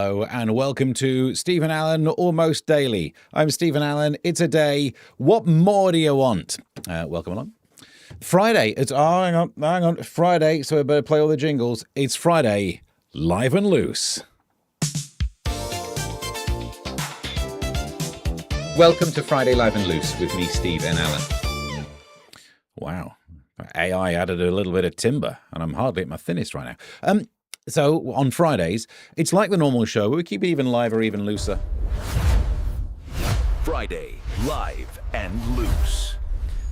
Hello and welcome to Stephen Allen Almost Daily. I'm Stephen Allen. It's a day. What more do you want? Welcome along. Friday. Hang on. Friday, so I better play all the jingles. It's Friday, live and loose. Welcome to Friday Live and Loose with me, Stephen Allen. Wow. AI added a little bit of timber, and I'm hardly at my thinnest right now. So on Fridays, it's like the normal show, but we keep it even liver, even looser. Friday, live and loose.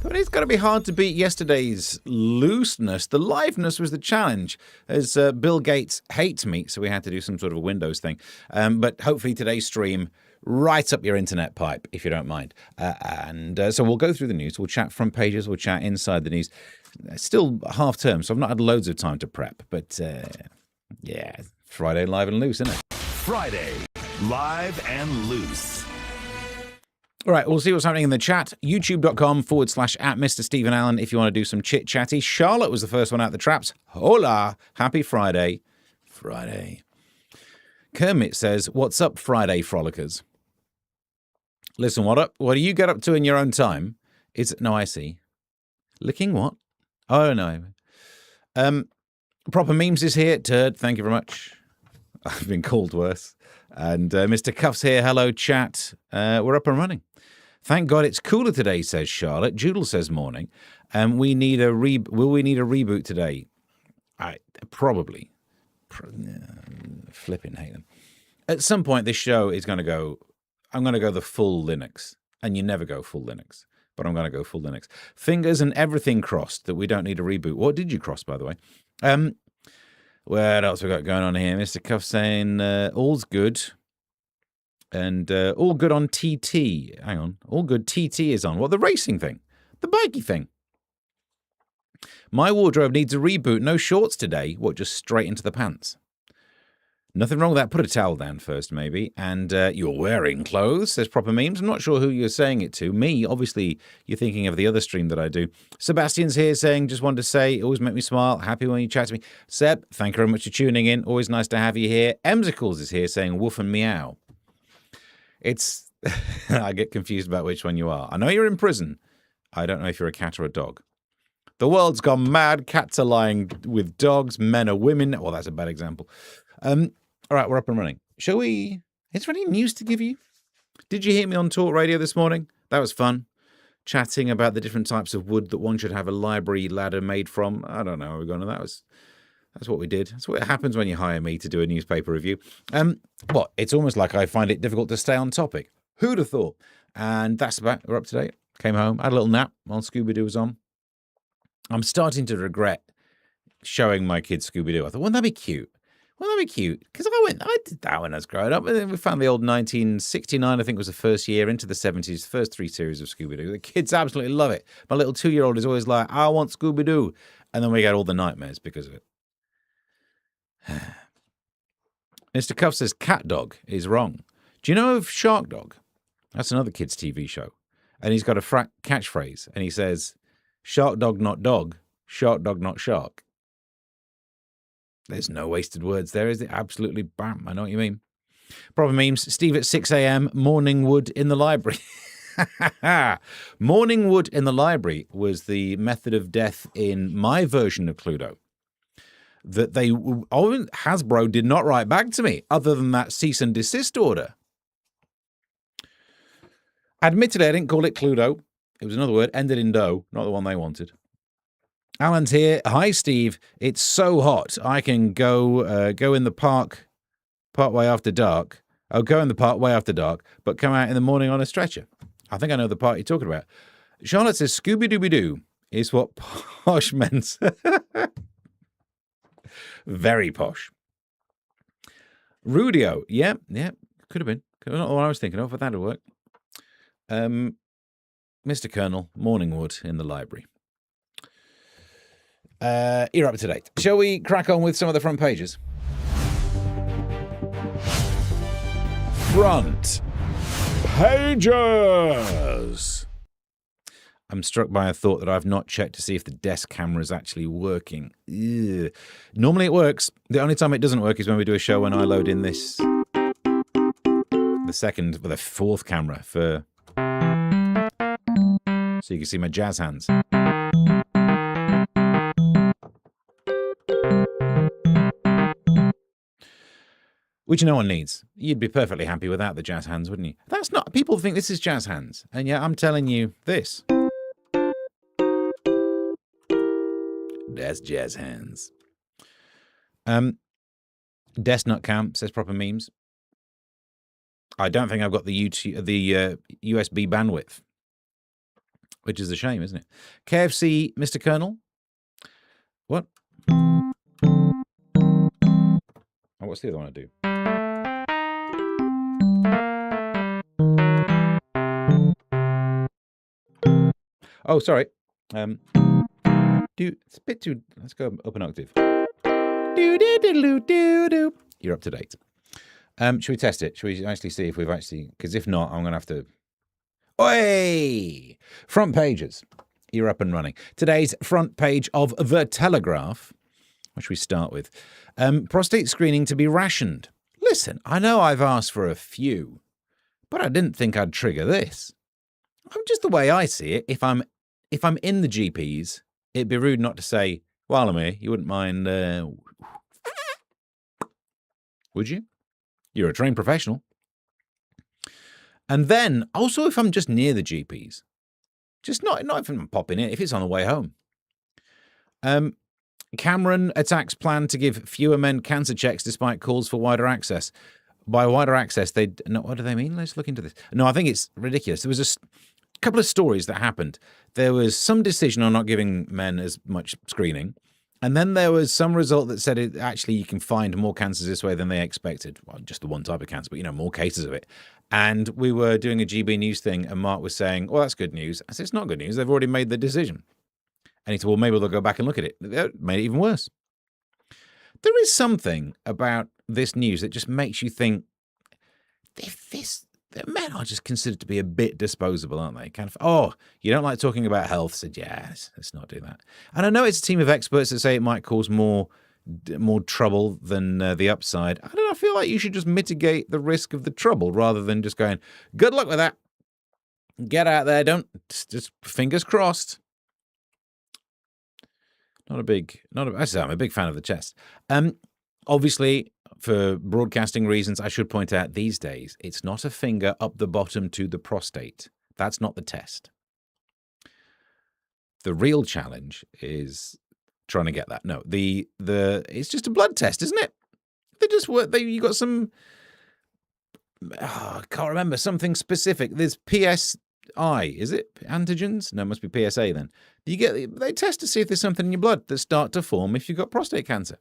But it's got to be hard to beat yesterday's looseness. The liveness was the challenge, as Bill Gates hates me, so we had to do some sort of a Windows thing. But hopefully today's stream right up your internet pipe, if you don't mind. So we'll go through the news. We'll chat front pages. We'll chat inside the news. It's still half term, so I've not had loads of time to prep. But yeah, Friday live and loose, isn't it? Friday, live and loose. All right, we'll see what's happening in the chat. YouTube.com/@Mr. Stephen Allen if you want to do some chit-chatty. Charlotte was the first one out the traps. Hola, happy Friday. Friday. Kermit says, what's up, Friday frolickers? Listen, what do you get up to in your own time? No, I see. Licking what? Oh, no. Proper Memes is here. Turd, thank you very much. I've been called worse. And Mr. Cuff's here. Hello, chat. We're up and running. Thank God it's cooler today, says Charlotte. Joodle says morning. Will we need a reboot today? Probably. Flipping hate them. At some point, this show is going to go, I'm going to go the full Linux. And you never go full Linux. But I'm going to go full Linux. Fingers and everything crossed that we don't need a reboot. What did you cross, by the way? What else we got going on here? Mr. Cuff saying all's good. And all good on TT. Hang on. All good TT is on. What, the racing thing? The bikey thing? My wardrobe needs a reboot. No shorts today. What, just straight into the pants? Nothing wrong with that. Put a towel down first, maybe. And you're wearing clothes, says Proper Memes. I'm not sure who you're saying it to. Me, obviously, you're thinking of the other stream that I do. Sebastian's here saying, just wanted to say, always make me smile. Happy when you chat to me. Seb, thank you very much for tuning in. Always nice to have you here. Emsicles is here saying, woof and meow. It's, I get confused about which one you are. I know you're in prison. I don't know if you're a cat or a dog. The world's gone mad. Cats are lying with dogs. Men are women. Well, that's a bad example. All right, we're up and running. Shall we? Is there any news to give you? Did you hear me on Talk Radio this morning? That was fun. Chatting about the different types of wood that one should have a library ladder made from. I don't know how we're going to. That's what we did. That's what happens when you hire me to do a newspaper review. It's almost like I find it difficult to stay on topic. Who'd have thought? And that's about. We're up to date. Came home, had a little nap while Scooby-Doo was on. I'm starting to regret showing my kids Scooby-Doo. I thought, wouldn't that be cute? Wouldn't that be cute? Because I did that when I was growing up. And then we found the old 1969, I think was the first year, into the 70s, first 3 series of Scooby-Doo. The kids absolutely love it. My little 2-year-old is always like, I want Scooby-Doo. And then we get all the nightmares because of it. Mr. Cuff says cat dog is wrong. Do you know of Shark Dog? That's another kid's TV show. And he's got a catchphrase. And he says, shark dog, not dog. Shark dog, not shark. There's no wasted words there, is it? Absolutely, bam. I know what you mean. Proper Memes. Steve at 6 a.m. Morning wood in the library. Morning wood in the library was the method of death in my version of Cluedo. That Hasbro did not write back to me, other than that cease and desist order. Admittedly, I didn't call it Cluedo. It was another word, ended in dough, not the one they wanted. Alan's here. Hi, Steve. It's so hot. I can go in the park part way after dark. I'll go in the park way after dark, but come out in the morning on a stretcher. I think I know the part you're talking about. Charlotte says Scooby-Dooby-Doo is what posh men say. Very posh. Rudio. Yeah. Could have been. Not what I was thinking of, but that'll work. Mr. Colonel, Morningwood in the library. You're up to date. Shall we crack on with some of the front pages? Front pages. I'm struck by a thought that I've not checked to see if the desk camera is actually working. Ugh. Normally it works. The only time it doesn't work is when we do a show when I load in this the fourth camera for so you can see my jazz hands. Which no one needs. You'd be perfectly happy without the jazz hands, wouldn't you? That's not. People think this is jazz hands, and yet I'm telling you this. That's jazz hands. Desk Nut Camp says proper memes. I don't think I've got the USB bandwidth, which is a shame, isn't it? KFC, Mr. Colonel. What? Oh, what's the other one I do? Oh, sorry. It's a bit too. Let's go up an octave. You're up to date. Should we test it? Should we actually see if we've actually? Because if not, I'm going to have to. Oi! Front pages. You're up and running. Today's front page of The Telegraph. What should we start with? Prostate screening to be rationed. Listen, I know I've asked for a few, but I didn't think I'd trigger this. Just the way I see it, if I'm in the GPs, it'd be rude not to say, while I'm here, you wouldn't mind, would you? You're a trained professional. And then, also if I'm just near the GPs, just not if I'm popping in, if it's on the way home. Cameron attacks plan to give fewer men cancer checks despite calls for wider access. By wider access, what do they mean? Let's look into this. No, I think it's ridiculous. There was a couple of stories that happened. There was some decision on not giving men as much screening. And then there was some result that said actually you can find more cancers this way than they expected. Well, just the one type of cancer, but, more cases of it. And we were doing a GB News thing, and Mark was saying, well, that's good news. I said, it's not good news. They've already made the decision. And he said, well, maybe they'll go back and look at it. They made it even worse. There is something about this news that just makes you think, men are just considered to be a bit disposable, aren't they? Kind of, oh, you don't like talking about health? Said, yeah, let's not do that. And I know it's a team of experts that say it might cause more trouble than the upside. I don't know. I feel like you should just mitigate the risk of the trouble rather than just going, good luck with that. Get out there. Just fingers crossed. I'm a big fan of the chest. Obviously, for broadcasting reasons, I should point out these days, it's not a finger up the bottom to the prostate. That's not the test. The real challenge is trying to get that. No, it's just a blood test, isn't it? You got some, I can't remember, something specific. There's PSI, is it? Antigens? No, it must be PSA then. They test to see if there's something in your blood that start to form if you've got prostate cancer.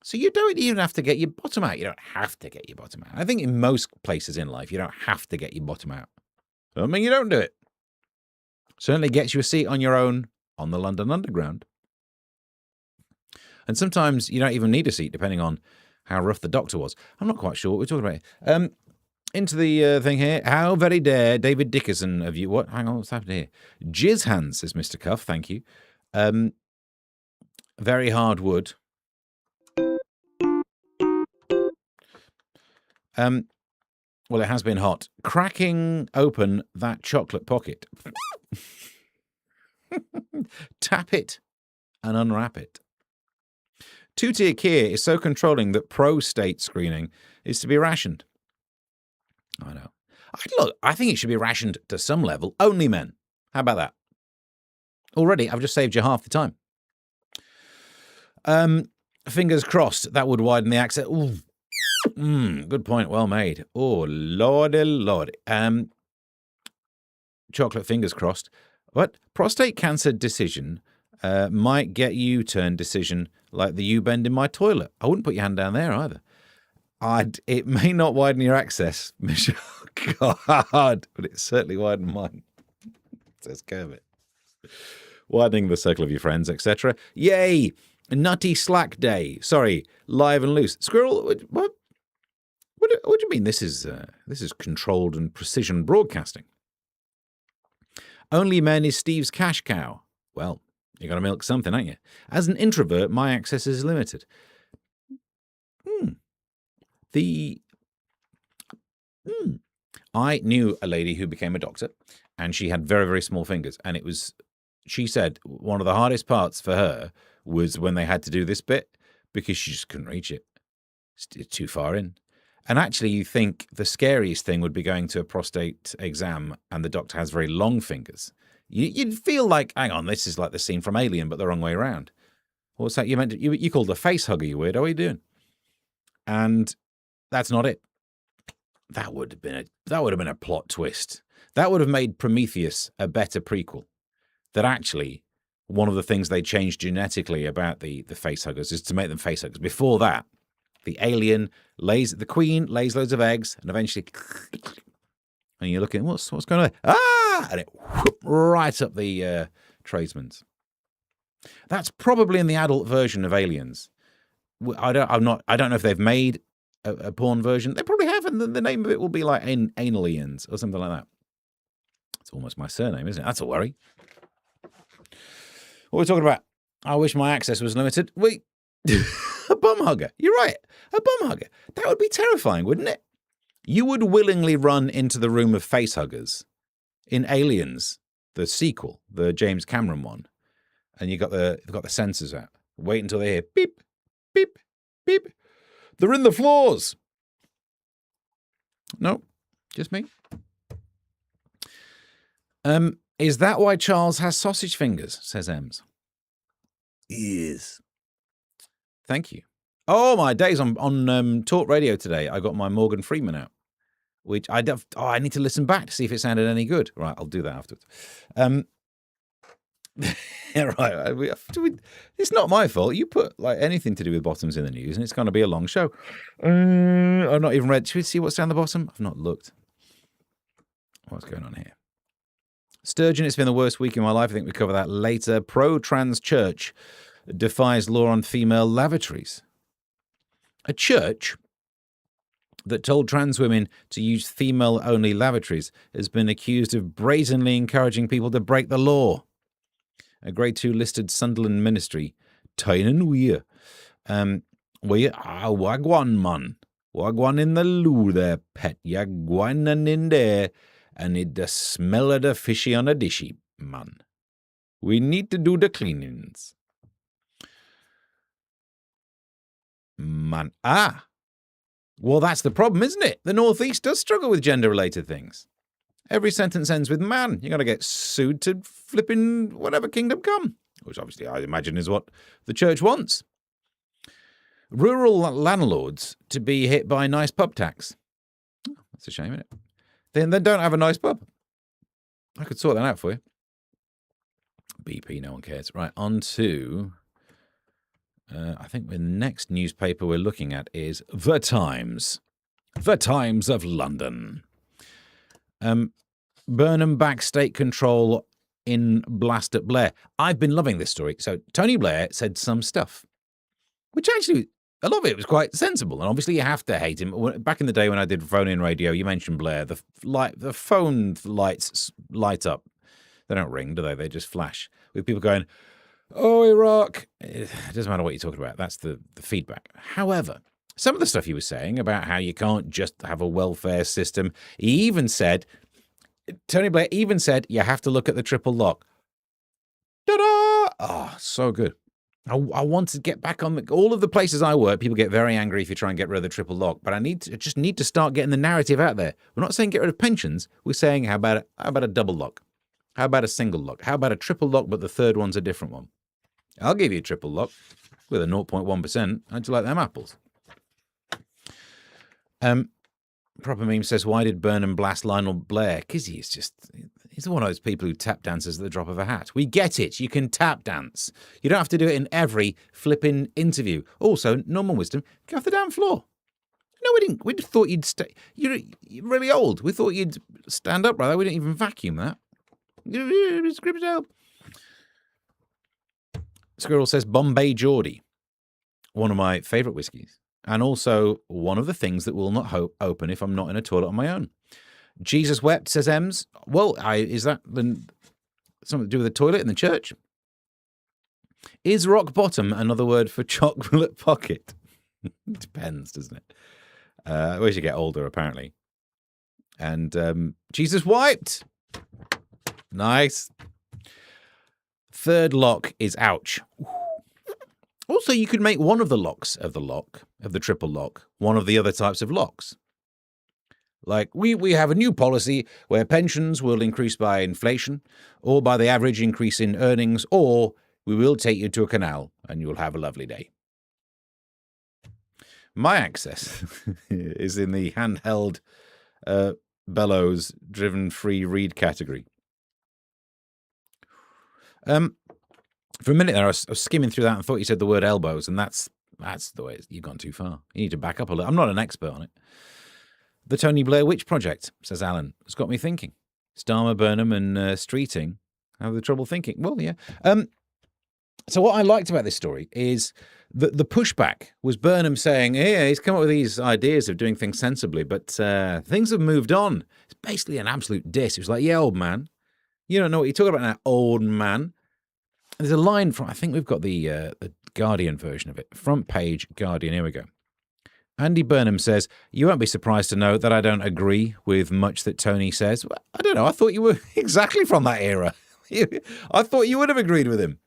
So you don't even have to get your bottom out. You don't have to get your bottom out. I think in most places in life, you don't have to get your bottom out. Doesn't mean you don't do it. Certainly gets you a seat on your own on the London Underground. And sometimes you don't even need a seat, depending on how rough the doctor was. I'm not quite sure what we're talking about. Into the thing here. How very dare David Dickerson of you. What? Hang on, what's happened here? Jizz hands, says Mr. Cuff. Thank you. Very hard wood. Well, it has been hot. Cracking open that chocolate pocket. Tap it and unwrap it. Two-tier Kia is so controlling that prostate screening is to be rationed. I know. I think it should be rationed to some level. Only men. How about that? Already, I've just saved you half the time. Fingers crossed that would widen the access. Ooh. Good point. Well made. Oh, lordy. Chocolate fingers crossed. What? Prostate cancer decision might get U-turn decision like the U-bend in my toilet. I wouldn't put your hand down there either. It may not widen your access, Michelle. God, but it certainly widened mine. Says Kermit. Widening the circle of your friends, etc. Yay! Nutty Slack Day. Sorry, live and loose. Squirrel, what? What do you mean? This is controlled and precision broadcasting. Only men is Steve's cash cow. Well, you got to milk something, ain't you? As an introvert, my access is limited. I knew a lady who became a doctor, and she had very, very small fingers. And she said one of the hardest parts for her was when they had to do this bit because she just couldn't reach it. It's too far in. And actually, you think the scariest thing would be going to a prostate exam and the doctor has very long fingers. You'd feel like, hang on, this is like the scene from Alien, but the wrong way around. What's that? You called a face hugger, you weirdo. What are you doing? And that's not it. That would have been a plot twist. That would have made Prometheus a better prequel. That actually, one of the things they changed genetically about the face huggers is to make them face huggers. Before that, the queen lays loads of eggs, and eventually, and you're looking, what's going on there? Ah! And it right up the tradesman's. That's probably in the adult version of Aliens. I don't know if they've made a porn version. They probably have, and the name of it will be like Analiens or something like that. It's almost my surname, isn't it? That's a worry. What are we talking about? I wish my access was limited. Wait, a bum hugger. You're right. A bum hugger. That would be terrifying, wouldn't it? You would willingly run into the room of face huggers in Aliens, the sequel, the James Cameron one, and they've got the sensors out. Wait until they hear beep, beep, beep. They're in the floors. No, just me. Is that why Charles has sausage fingers? Says Ems. Yes. Thank you. Oh, my days on Talk Radio today. I got my Morgan Freeman out, which I need to listen back to see if it sounded any good. Right, I'll do that afterwards. Right. It's not my fault. You put like anything to do with bottoms in the news, and it's going to be a long show. I've not even read. Should we see what's down the bottom? I've not looked. What's going on here? Sturgeon, it's been the worst week in my life. I think we cover that later. Pro-trans church defies law on female lavatories. A church that told trans women to use female-only lavatories has been accused of brazenly encouraging people to break the law. A Grade 2 listed Sunderland ministry, Tynan Weir. Wagwan man. Wagwan in the loo there, pet. Yagwan in there. And it the smell of the fishy on a dishy, man. We need to do the cleanings. Man. Ah. Well, that's the problem, isn't it? The Northeast does struggle with gender-related things. Every sentence ends with man. You're going to get sued to flipping whatever kingdom come, which obviously I imagine is what the church wants. Rural landlords to be hit by nice pub tax. Oh, that's a shame, isn't it? Then they don't have a nice pub. I could sort that out for you. BP, no one cares. Right, on to... I think the next newspaper we're looking at is The Times. The Times of London. Burnham backs state control in blast at Blair. I've been loving this story. So Tony Blair said some stuff, which actually, a lot of it was quite sensible. And obviously you have to hate him. Back in the day when I did phone-in radio, you mentioned Blair. The phone lights light up. They don't ring, do they? They just flash. With people going, oh, Iraq. It doesn't matter what you're talking about. That's the feedback. However, some of the stuff he was saying about how you can't just have a welfare system. Tony Blair even said, you have to look at the triple lock. Ta-da! Oh, so good. I want to get back on all of the places I work. People get very angry if you try and get rid of the triple lock, but I just need to start getting the narrative out there. We're not saying get rid of pensions. We're saying how about a double lock? How about a single lock? How about a triple lock, but the third one's a different one? I'll give you a triple lock with a 0.1%. How'd you like them apples? Proper Meme says, why did Burnham blast Lionel Blair? Because he's one of those people who tap dances at the drop of a hat. We get it. You can tap dance. You don't have to do it in every flipping interview. Also, normal wisdom, get off the damn floor. No, we didn't. We thought you'd stay. You're really old. We thought you'd stand up, brother. We didn't even vacuum that. Script out. Squirrel says, Bombay Geordie. One of my favourite whiskies. And also one of the things that will not open if I'm not in a toilet on my own. Jesus wept, says Ems. Well, is that something to do with the toilet in the church? Is rock bottom another word for chocolate pocket? It depends, doesn't it? As you get older, apparently. And Jesus wiped. Nice. Third lock is ouch. Also, you could make one of the locks of the triple lock, one of the other types of locks. Like, we have a new policy where pensions will increase by inflation or by the average increase in earnings, or we will take you to a canal and you'll have a lovely day. My access is in the handheld bellows driven free read category. For a minute there, I was skimming through that and thought you said the word elbows, and that's the way you've gone too far. You need to back up a little. I'm not an expert on it. The Tony Blair Witch Project, says Alan, has got me thinking. Starmer, Burnham, and Streeting have the trouble thinking. Well, yeah. So what I liked about this story is that the pushback was Burnham saying, yeah, he's come up with these ideas of doing things sensibly, but things have moved on. It's basically an absolute diss. It was like, yeah, old man, you don't know what you're talking about now, old man. There's a line from, I think we've got the Guardian version of it. Front page Guardian, here we go. Andy Burnham says, you won't be surprised to know that I don't agree with much that Tony says. Well, I don't know, I thought you were exactly from that era. I thought you would have agreed with him.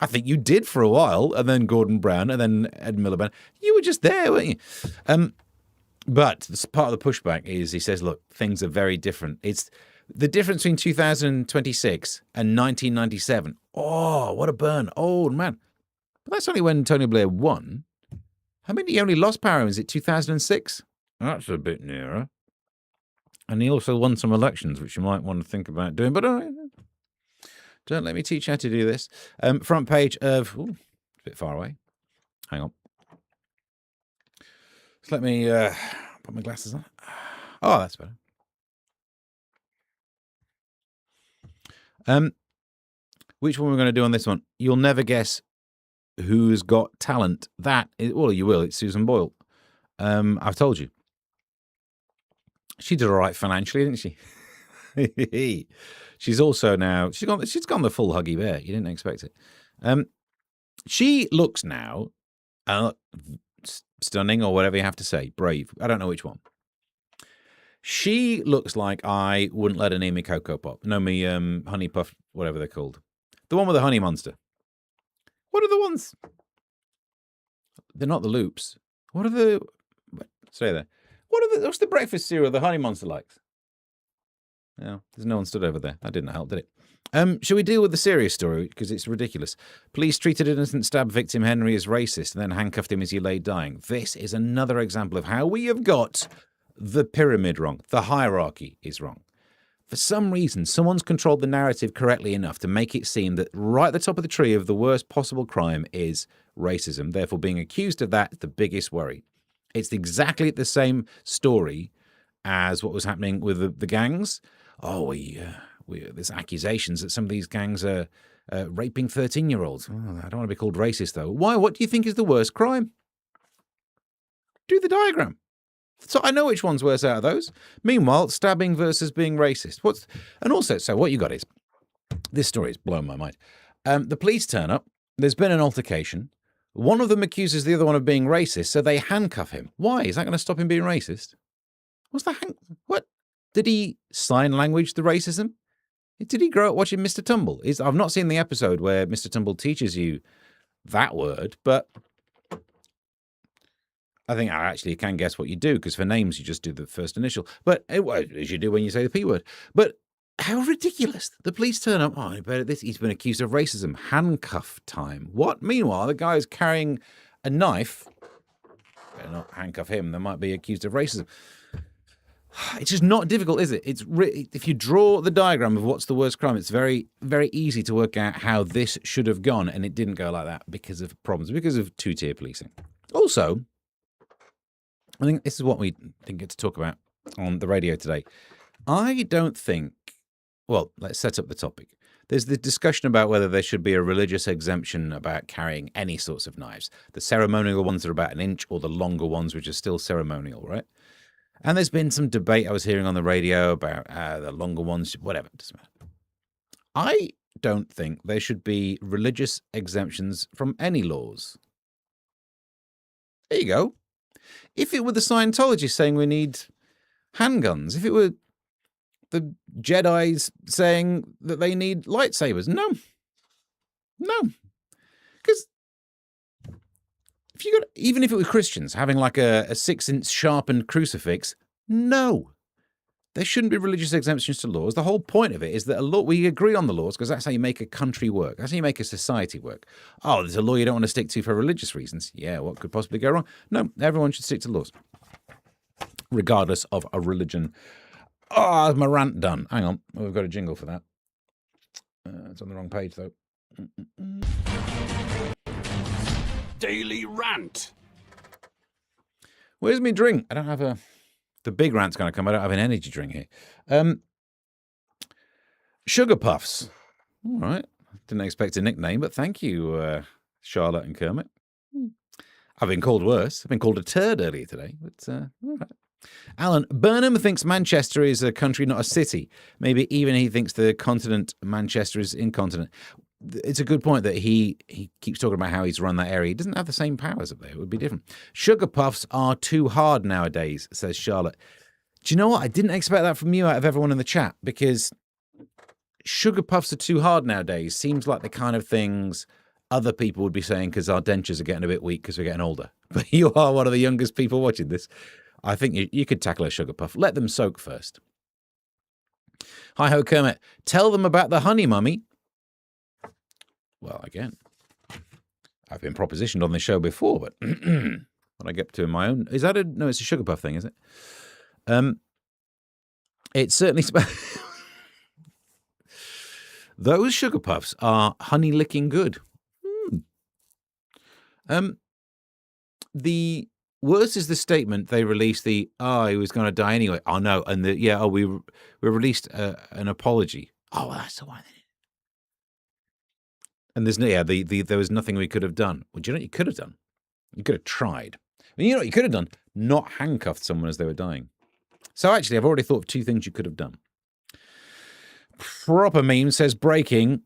I think you did for a while, and then Gordon Brown, and then Ed Miliband. You were just there, weren't you? But part of the pushback is he says, look, things are very different. It's the difference between 2026 and 1997. Oh, what a burn. Old man. But that's only when Tony Blair won. How many he only lost power? Was it 2006? That's a bit nearer. And he also won some elections, which you might want to think about doing. But don't let me teach you how to do this. Front page of... Ooh, it's a bit far away. Hang on. Just let me put my glasses on. Oh, that's better. Which one we're going to do on this one? You'll never guess who's got talent. That is, well, you will. It's Susan Boyle. I've told you. She did all right financially, didn't she? She's also now she's gone the full Huggy Bear. You didn't expect it. She looks now stunning, or whatever you have to say. Brave. I don't know which one. She looks like I wouldn't let her near me Cocoa Pop. No, me Honey Puff, whatever they're called. The one with the honey monster. What are the ones? They're not the Loops. What are the... Stay there. What's the breakfast cereal the honey monster likes? No, there's no one stood over there. That didn't help, did it? Shall we deal with the serious story? Because it's ridiculous. Police treated innocent stab victim Henry as racist and then handcuffed him as he lay dying. This is another example of how we have got the pyramid wrong. The hierarchy is wrong. For some reason, someone's controlled the narrative correctly enough to make it seem that right at the top of the tree of the worst possible crime is racism. Therefore, being accused of that is the biggest worry. It's exactly the same story as what was happening with the gangs. Oh, there's accusations that some of these gangs are raping 13-year-olds. Oh, I don't want to be called racist, though. Why? What do you think is the worst crime? Do the diagram. So I know which one's worse out of those. Meanwhile, stabbing versus being racist. And also, so what you got is, this story has blown my mind. The police turn up. There's been an altercation. One of them accuses the other one of being racist, so they handcuff him. Why? Is that going to stop him being racist? What's the what? Did he sign language the racism? Did he grow up watching Mr. Tumble? I've not seen the episode where Mr. Tumble teaches you that word, but I think I actually can guess what you do, because for names you just do the first initial. But as you do when you say the P word. But how ridiculous. The police turn up. Oh, he's been accused of racism. Handcuff time. What? Meanwhile, the guy is carrying a knife. Better not handcuff him. They might be accused of racism. It's just not difficult, is it? If you draw the diagram of what's the worst crime, it's very, very easy to work out how this should have gone, and it didn't go like that because of problems, because of two-tier policing. Also, I think this is what we didn't get to talk about on the radio today. I don't think... Well, let's set up the topic. There's the discussion about whether there should be a religious exemption about carrying any sorts of knives. The ceremonial ones are about an inch, or the longer ones, which are still ceremonial, right? And there's been some debate I was hearing on the radio about the longer ones, whatever. It doesn't matter. I don't think there should be religious exemptions from any laws. There you go. If it were the Scientologists saying we need handguns, if it were the Jedi's saying that they need lightsabers. No. Because even if it was Christians having like a 6-inch sharpened crucifix, no. There shouldn't be religious exemptions to laws. The whole point of it is that we agree on the laws because that's how you make a country work. That's how you make a society work. Oh, there's a law you don't want to stick to for religious reasons. Yeah, what could possibly go wrong? No, everyone should stick to laws, regardless of a religion. Oh, my rant done. Hang on. We've got a jingle for that. It's on the wrong page, though. Daily Rant. Where's my drink? I don't have the big rant's going to come. I don't have an energy drink here. Sugar Puffs. All right. Didn't expect a nickname, but thank you, Charlotte and Kermit. I've been called worse. I've been called a turd earlier today, but all right. Alan, Burnham thinks Manchester is a country, not a city. Maybe even he thinks the continent Manchester is incontinent. It's a good point that he keeps talking about how he's run that area. He doesn't have the same powers up there. It would be different. Sugar Puffs are too hard nowadays, says Charlotte. Do you know what? I didn't expect that from you out of everyone in the chat, because Sugar Puffs are too hard nowadays seems like the kind of things other people would be saying because our dentures are getting a bit weak because we're getting older. But you are one of the youngest people watching this. I think you could tackle a Sugar Puff. Let them soak first. Hi-ho, Kermit. Tell them about the honey mummy. Well, again, I've been propositioned on this show before, but when I get to my own... Is that a... No, it's a Sugar Puff thing, is it? It's certainly... Those Sugar Puffs are honey-licking good. The worst is the statement they released he was going to die anyway. Oh, no. And we released an apology. Oh, well, that's the one. And there's there was nothing we could have done. Well, do you know what you could have done? You could have tried. I mean, you know what you could have done? Not handcuffed someone as they were dying. So actually, I've already thought of 2 things you could have done. Proper meme says, breaking,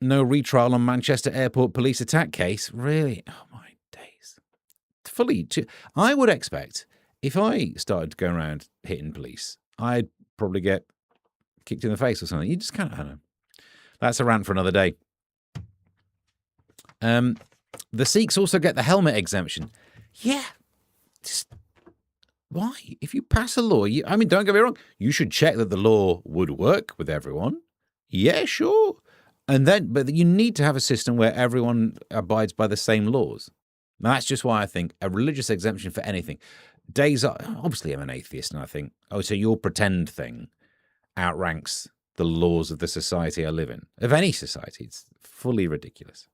no retrial on Manchester airport police attack case. Really? Oh, my days. I would expect if I started going around hitting police, I'd probably get kicked in the face or something. You just can't, I don't know. That's a rant for another day. The Sikhs also get the helmet exemption. Yeah. Just, why? If you pass a law, don't get me wrong, you should check that the law would work with everyone. Yeah, sure. But you need to have a system where everyone abides by the same laws. Now, that's just why I think a religious exemption for anything. Obviously I'm an atheist, and I think, so your pretend thing outranks the laws of the society I live in. Of any society, it's fully ridiculous.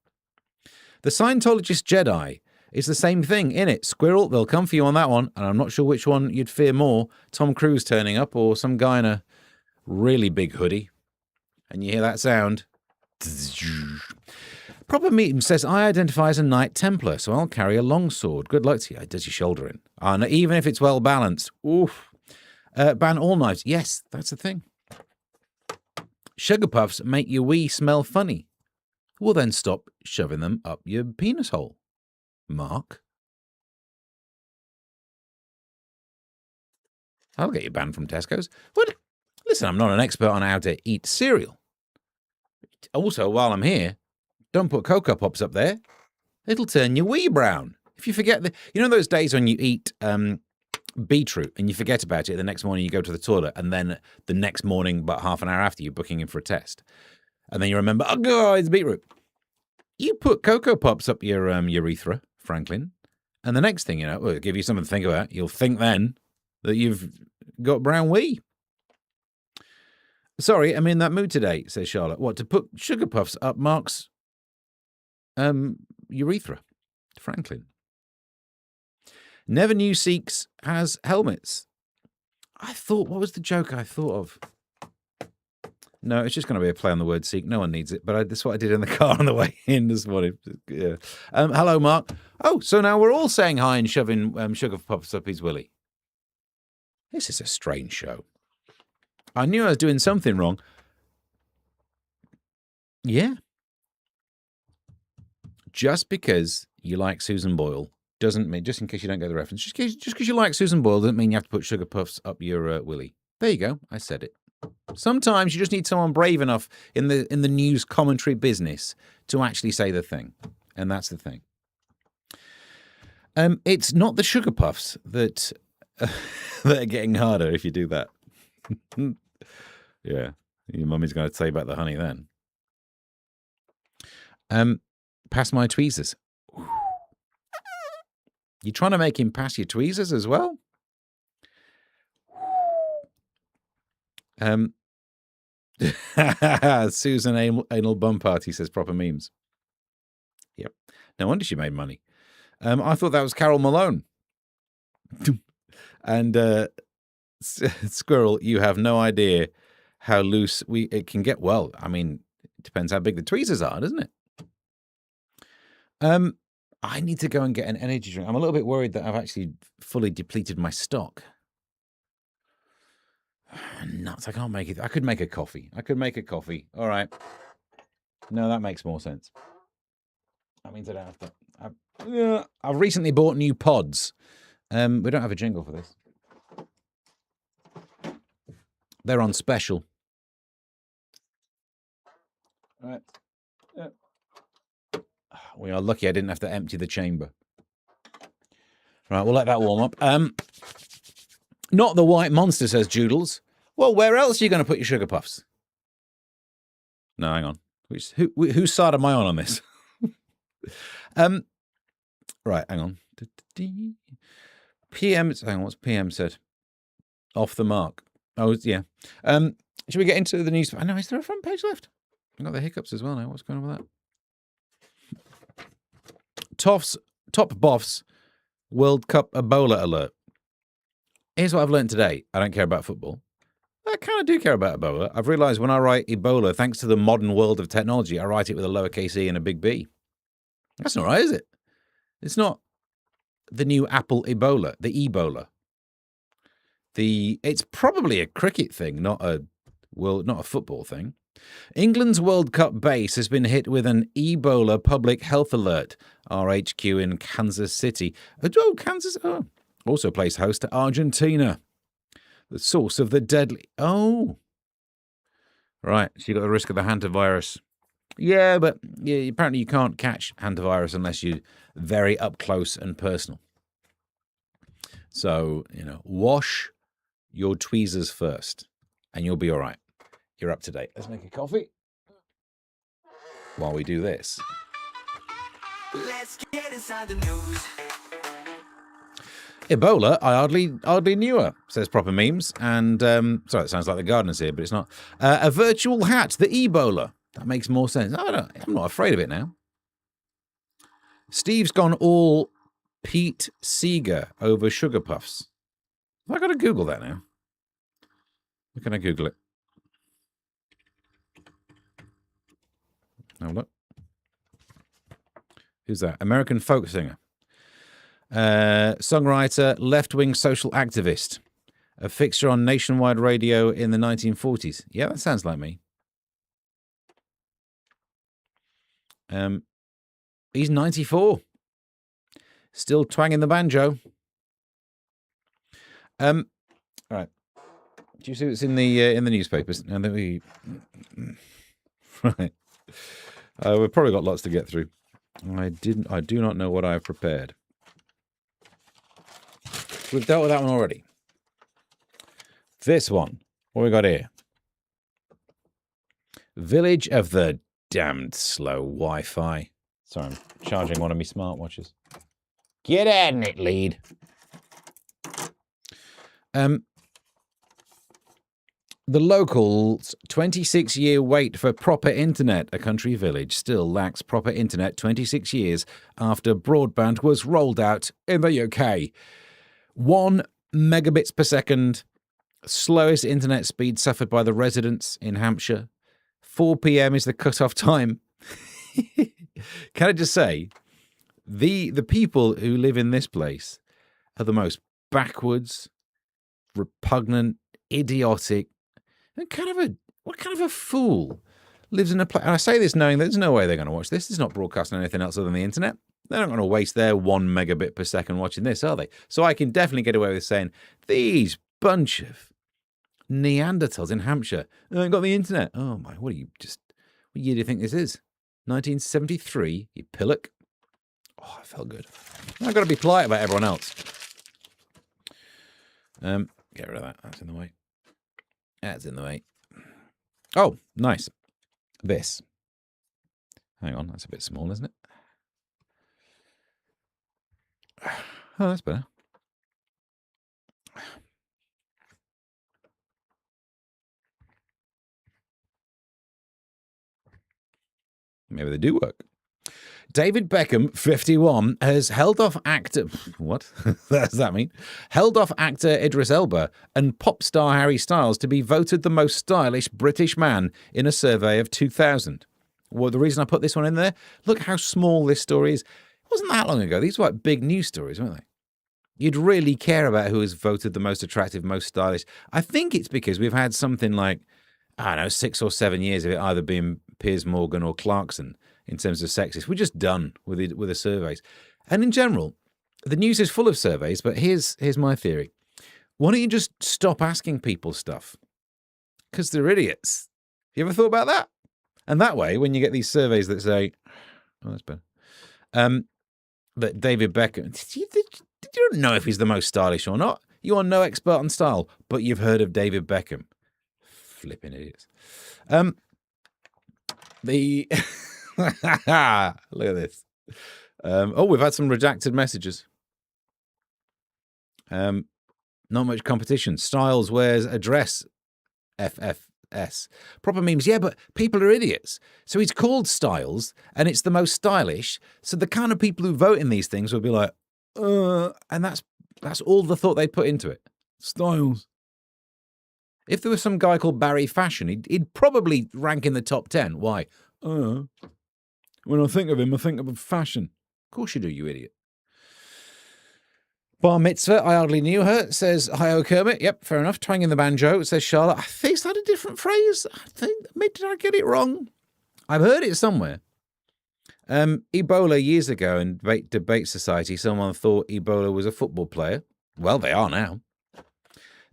The Scientologist Jedi is the same thing, innit? Squirrel, they'll come for you on that one, and I'm not sure which one you'd fear more, Tom Cruise turning up or some guy in a really big hoodie. And you hear that sound. Proper Meetum says, I identify as a Knight Templar, so I'll carry a longsword. Good luck to you. It does your shoulder in. And even if it's well balanced. Oof. Ban all knives. Yes, that's the thing. Sugar Puffs make your wee smell funny. Well, then stop shoving them up your penis hole. Mark. I'll get you banned from Tesco's. What? Listen, I'm not an expert on how to eat cereal. Also, while I'm here, don't put Cocoa Pops up there. It'll turn your wee brown. If you forget those days when you eat beetroot and you forget about it, the next morning you go to the toilet, and then the next morning, about half an hour after, you're booking in for a test. And then you remember, oh, God, it's beetroot. You put Cocoa Pops up your urethra, Franklin, and the next thing you know, it'll give you something to think about. You'll think then that you've got brown wee. Sorry, I'm in that mood today, says Charlotte. What, to put Sugar Puffs up Mark's urethra, Franklin. Never knew Sikhs has helmets. What was the joke I thought of? No, it's just going to be a play on the word Sikh. No one needs it, but that's what I did in the car on the way in this morning. Yeah. Hello, Mark. Oh, so now we're all saying hi and shoving Sugar Puffs up his willy. This is a strange show. I knew I was doing something wrong. Yeah. Just because you like Susan Boyle doesn't mean, just in case you don't get the reference, just because you like Susan Boyle doesn't mean you have to put Sugar Puffs up your willy. There you go. I said it. Sometimes you just need someone brave enough in the news commentary business to actually say the thing. And that's the thing. It's not the sugar puffs that that are getting harder if you do that. Yeah. Your mummy's going to tell you about the honey then. Pass my tweezers. You trying to make him pass your tweezers as well? Susan anal bum party says proper memes. Yep. No wonder she made money. I thought that was Carol Malone. And Squirrel, you have no idea how loose it can get. Well, I mean, it depends how big the tweezers are, doesn't it? I need to go and get an energy drink. I'm a little bit worried that I've actually fully depleted my stock. Nuts, I can't make it. I could make a coffee. All right. No, that makes more sense. That means I don't have to. I've recently bought new pods. We don't have a jingle for this. They're on special. All right. Yeah. We are lucky I didn't have to empty the chamber. Right, we'll let that warm up. Not the white monster, says Joodles. Well, where else are you going to put your sugar puffs? No, hang on. Whose side am I on this? Right, hang on. PM, hang on, what's PM said? Off the mark. Oh, yeah. Should we get into the news? I know, is there a front page left? I've got the hiccups as well now. What's going on with that? Top Boffs World Cup Ebola alert. Here's what I've learned today. I don't care about football. I kind of do care about Ebola. I've realised when I write Ebola, thanks to the modern world of technology, I write it with a lowercase e and a big B. That's not right, is it? It's not the new Apple Ebola, the Ebola. It's probably a cricket thing, not a football thing. England's World Cup base has been hit with an Ebola public health alert. RHQ in Kansas City. Oh, Kansas. Oh. Also plays host to Argentina. The source of the deadly... Oh. Right, so you got the risk of the hantavirus. Yeah, but apparently you can't catch hantavirus unless you're very up close and personal. So, wash your tweezers first, and you'll be all right. You're up to date. Let's make a coffee while we do this. Let's get inside the news. Ebola, I hardly knew her, says Proper Memes. And, sorry, it sounds like the gardener's here, but it's not. A virtual hat, the Ebola. That makes more sense. I'm not afraid of it now. Steve's gone all Pete Seeger over sugar puffs. Have I got to Google that now? Where can I Google it? Oh, look. Who's that? American folk singer. Songwriter, left-wing social activist. A fixture on nationwide radio in the 1940s. Yeah, that sounds like me. He's 94. Still twanging the banjo. All right. Do you see what's in the newspapers? And then we... Right. We've probably got lots to get through. I do not know what I have prepared. We've dealt with that one already. This one. What we got here? Village of the damned slow Wi-Fi. Sorry, I'm charging one of my smartwatches. Get out in it, lead. The locals' 26-year wait for proper internet. A country village still lacks proper internet 26 years after broadband was rolled out in the UK. 1 megabits per second, slowest internet speed suffered by the residents in Hampshire. 4 p.m. is the cut-off time. Can I just say, the people who live in this place are the most backwards, repugnant, idiotic, and what kind of a fool lives in a place? And I say this knowing there's no way they're going to watch this. It's not broadcasting anything else other than the internet. They're not going to waste their 1 megabit per second watching this, are they? So I can definitely get away with saying these bunch of Neanderthals in Hampshire. I ain't got the internet. Oh, my. What year do you think this is? 1973, you pillock. Oh, I felt good. I've got to be polite about everyone else. Get rid of that. That's in the way. That's in the way. Oh, nice. This. Hang on, that's a bit small, isn't it? Oh, that's better. Maybe they do work. David Beckham, 51, has held off actor... What does that mean? Held off actor Idris Elba and pop star Harry Styles to be voted the most stylish British man in a survey of 2000. Well, the reason I put this one in there, look how small this story is. It wasn't that long ago. These were like big news stories, weren't they? You'd really care about who was voted the most attractive, most stylish. I think it's because we've had something like, I don't know, 6 or 7 years of it either being Piers Morgan or Clarkson in terms of sexist. We're just done with the surveys. And in general, the news is full of surveys, but here's my theory. Why don't you just stop asking people stuff? Because they're idiots. You ever thought about that? And that way, when you get these surveys that say, oh, that's better, that David Beckham, you don't know if he's the most stylish or not. You are no expert on style, but you've heard of David Beckham. Flipping idiots. Look at this. We've had some redacted messages. Not much competition. Styles wears a dress. FFS. Proper memes. Yeah, but people are idiots. So he's called Styles, and it's the most stylish. So the kind of people who vote in these things will be like, and that's all the thought they'd put into it. Styles. If there was some guy called Barry Fashion, he'd probably rank in the top 10. Why? When I think of him, I think of fashion. Of course you do, you idiot. Bar Mitzvah, I hardly knew her, says, hi-oh Kermit. Yep, fair enough. Twanging the banjo, says Charlotte. I think, is that a different phrase? Did I get it wrong? I've heard it somewhere. Ebola years ago in Debate Society, someone thought Ebola was a football player. Well, they are now.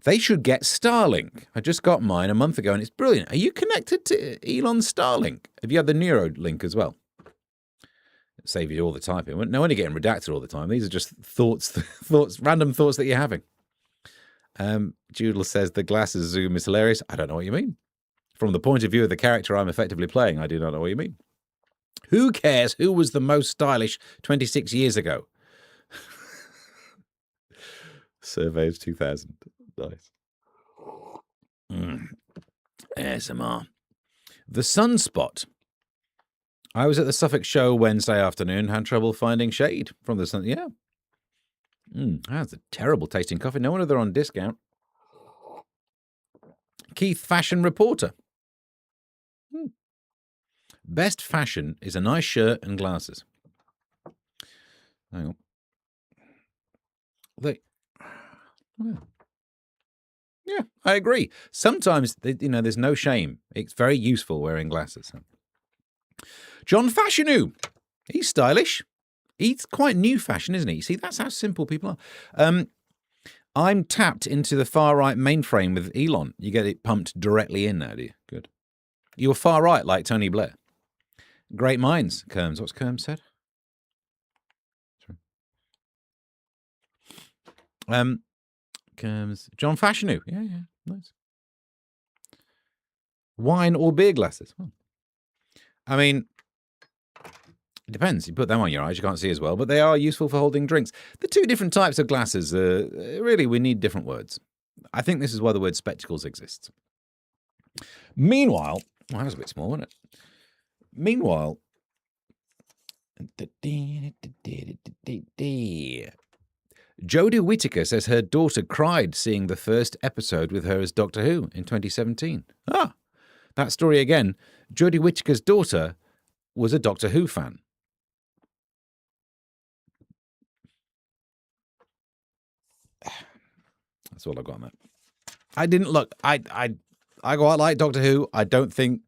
They should get Starlink. I just got mine a month ago, and it's brilliant. Are you connected to Elon's Starlink? Have you had the Neuralink as well? Save you all the typing. No, only getting redacted all the time. These are just thoughts, random thoughts that you're having. Judel says the glasses zoom is hilarious. I don't know what you mean. From the point of view of the character I'm effectively playing, I do not know what you mean. Who cares who was the most stylish 26 years ago? Survey of 2000. Nice. ASMR. The Sunspot. I was at the Suffolk show Wednesday afternoon, had trouble finding shade from the sun. Yeah. That's a terrible tasting coffee. No wonder they're on discount. Keith, fashion reporter. Best fashion is a nice shirt and glasses. Hang on. Yeah, I agree. Sometimes, there's no shame. It's very useful wearing glasses. John Fashionew. He's stylish. He's quite new fashion, isn't he? See, that's how simple people are. I'm tapped into the far-right mainframe with Elon. You get it pumped directly in now, do you? Good. You're far-right like Tony Blair. Great minds, Kerms. What's Kerms said? Kerms. John Fashionew. Yeah, nice. Wine or beer glasses? Well, I mean, it depends. You put them on your eyes, you can't see as well, but they are useful for holding drinks. The two different types of glasses, really, we need different words. I think this is why the word spectacles exists. Meanwhile, that was a bit small, wasn't it? Meanwhile, Jodie Whittaker says her daughter cried seeing the first episode with her as Doctor Who in 2017. That story again. Jodie Whittaker's daughter was a Doctor Who fan. That's all I've got on that. I didn't look. I quite like Doctor Who. I think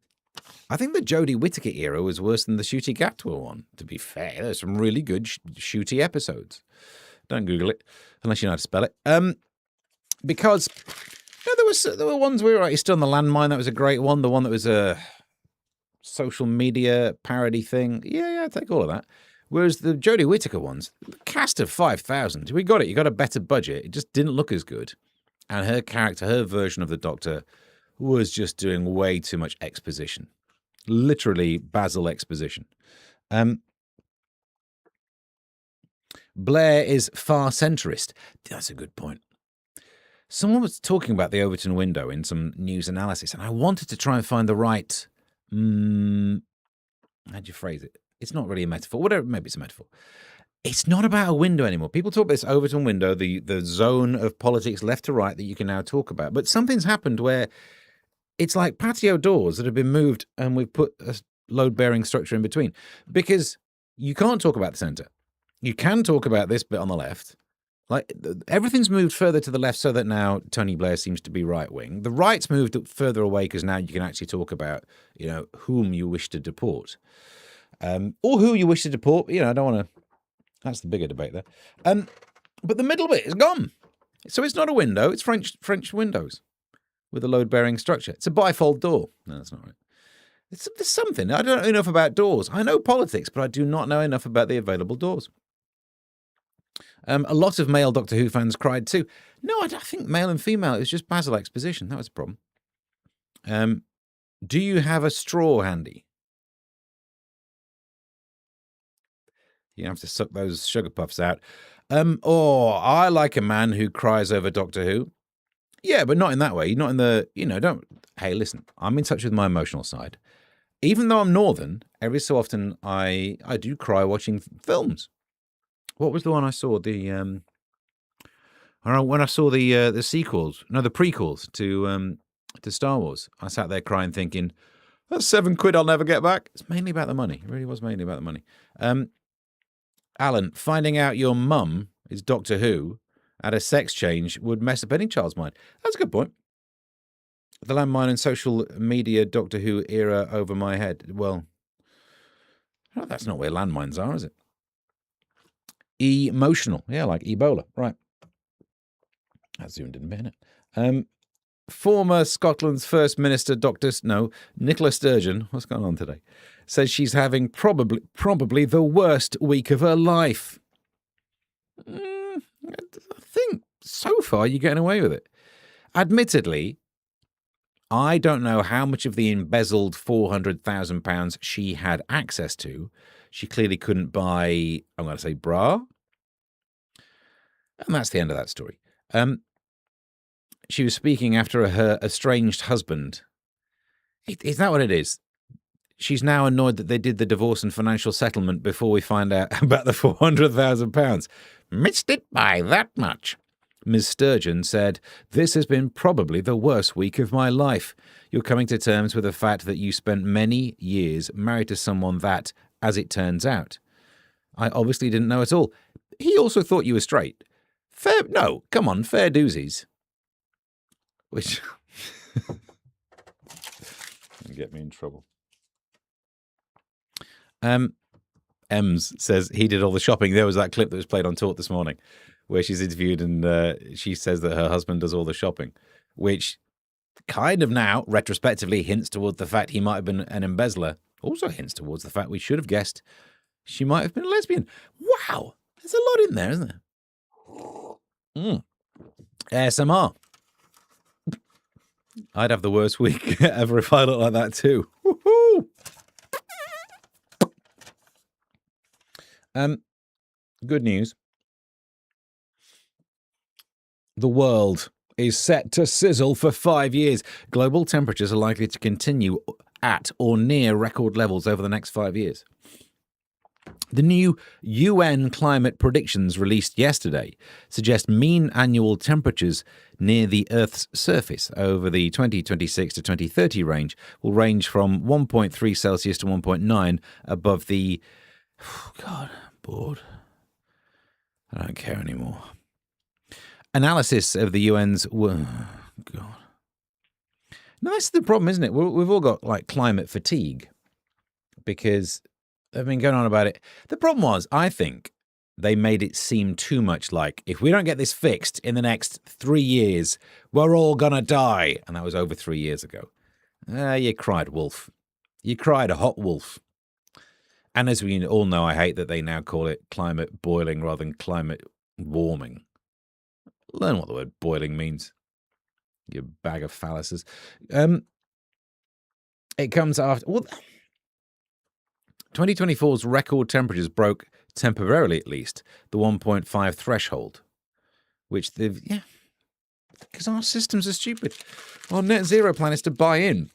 the Jodie Whittaker era was worse than the Ncuti Gatwa one, to be fair. There's some really good Ncuti episodes. Don't Google it, unless you know how to spell it. Because No, there were ones we were right. He stood on the landmine. That was a great one. The one that was a social media parody thing. Yeah, I'd take all of that. Whereas the Jodie Whittaker ones, the cast of 5,000. We got it. You got a better budget. It just didn't look as good. And her character, her version of the Doctor, was just doing way too much exposition. Literally Basil exposition. Blair is far centrist. That's a good point. Someone was talking about the Overton window in some news analysis, and I wanted to try and find the right... how'd you phrase it? It's not really a metaphor. Whatever, maybe it's a metaphor. It's not about a window anymore. People talk about this Overton window, the zone of politics left to right that you can now talk about. But something's happened where it's like patio doors that have been moved and we've put a load-bearing structure in between. Because you can't talk about the centre. You can talk about this bit on the left. Like, everything's moved further to the left so that now Tony Blair seems to be right-wing. The right's moved further away because now you can actually talk about, whom you wish to deport. Or who you wish to deport. I don't want to... That's the bigger debate there. But the middle bit is gone. So it's not a window. It's French windows with a load-bearing structure. It's a bifold door. No, that's not right. There's something. I don't know enough about doors. I know politics, but I do not know enough about the available doors. A lot of male Doctor Who fans cried too. No, I don't think male and female. It was just Basil exposition. That was the problem. Do you have a straw handy? You have to suck those sugar puffs out. I like a man who cries over Doctor Who. Yeah, but not in that way. Not in the, don't... Hey, listen, I'm in touch with my emotional side. Even though I'm Northern, every so often I do cry watching films. What was the one I saw? When I saw the sequels, no, the prequels to Star Wars, I sat there crying thinking, that's £7 I'll never get back. It's mainly about the money. It really was mainly about the money. Alan, finding out your mum is Doctor Who at a sex change would mess up any child's mind. That's a good point. The landmine and social media Doctor Who era over my head. Well, that's not where landmines are, is it? Emotional. Yeah, like Ebola. Right. I zoomed in a minute. Former Scotland's First Minister, Nicola Sturgeon, what's going on today, says she's having probably the worst week of her life. I think so far you're getting away with it. Admittedly, I don't know how much of the embezzled £400,000 she had access to. She clearly couldn't buy, I'm going to say, bra. And that's the end of that story. She was speaking after her estranged husband. Is that what it is? She's now annoyed that they did the divorce and financial settlement before we find out about the £400,000. Missed it by that much. Ms. Sturgeon said, "This has been probably the worst week of my life. You're coming to terms with the fact that you spent many years married to someone that, as it turns out, I obviously didn't know at all. He also thought you were straight. Fair doozies." Which get me in trouble. Ems says he did all the shopping. There was that clip that was played on Talk this morning where she's interviewed and she says that her husband does all the shopping, which kind of now, retrospectively, hints towards the fact he might have been an embezzler. Also hints towards the fact we should have guessed she might have been a lesbian. Wow, there's a lot in there, isn't there? ASMR. I'd have the worst week ever if I looked like that too. Woohoo! Good news. The world is set to sizzle for 5 years. Global temperatures are likely to continue at or near record levels over the next 5 years. The new UN climate predictions released yesterday suggest mean annual temperatures near the Earth's surface over the 2026 to 2030 range will range from 1.3 Celsius to 1.9 above the... God, I'm bored. I don't care anymore. Analysis of the UN's... God. No, that's the problem, isn't it? We've all got, climate fatigue because... They've been going on about it. The problem was, I think, they made it seem too much like, if we don't get this fixed in the next 3 years, we're all gonna die. And that was over 3 years ago. You cried wolf. You cried a hot wolf. And as we all know, I hate that they now call it climate boiling rather than climate warming. Learn what the word boiling means, you bag of phalluses. It comes after... Well, 2024's record temperatures broke, temporarily at least, the 1.5 threshold, which they've... Yeah, because our systems are stupid. Our net zero plan is to buy in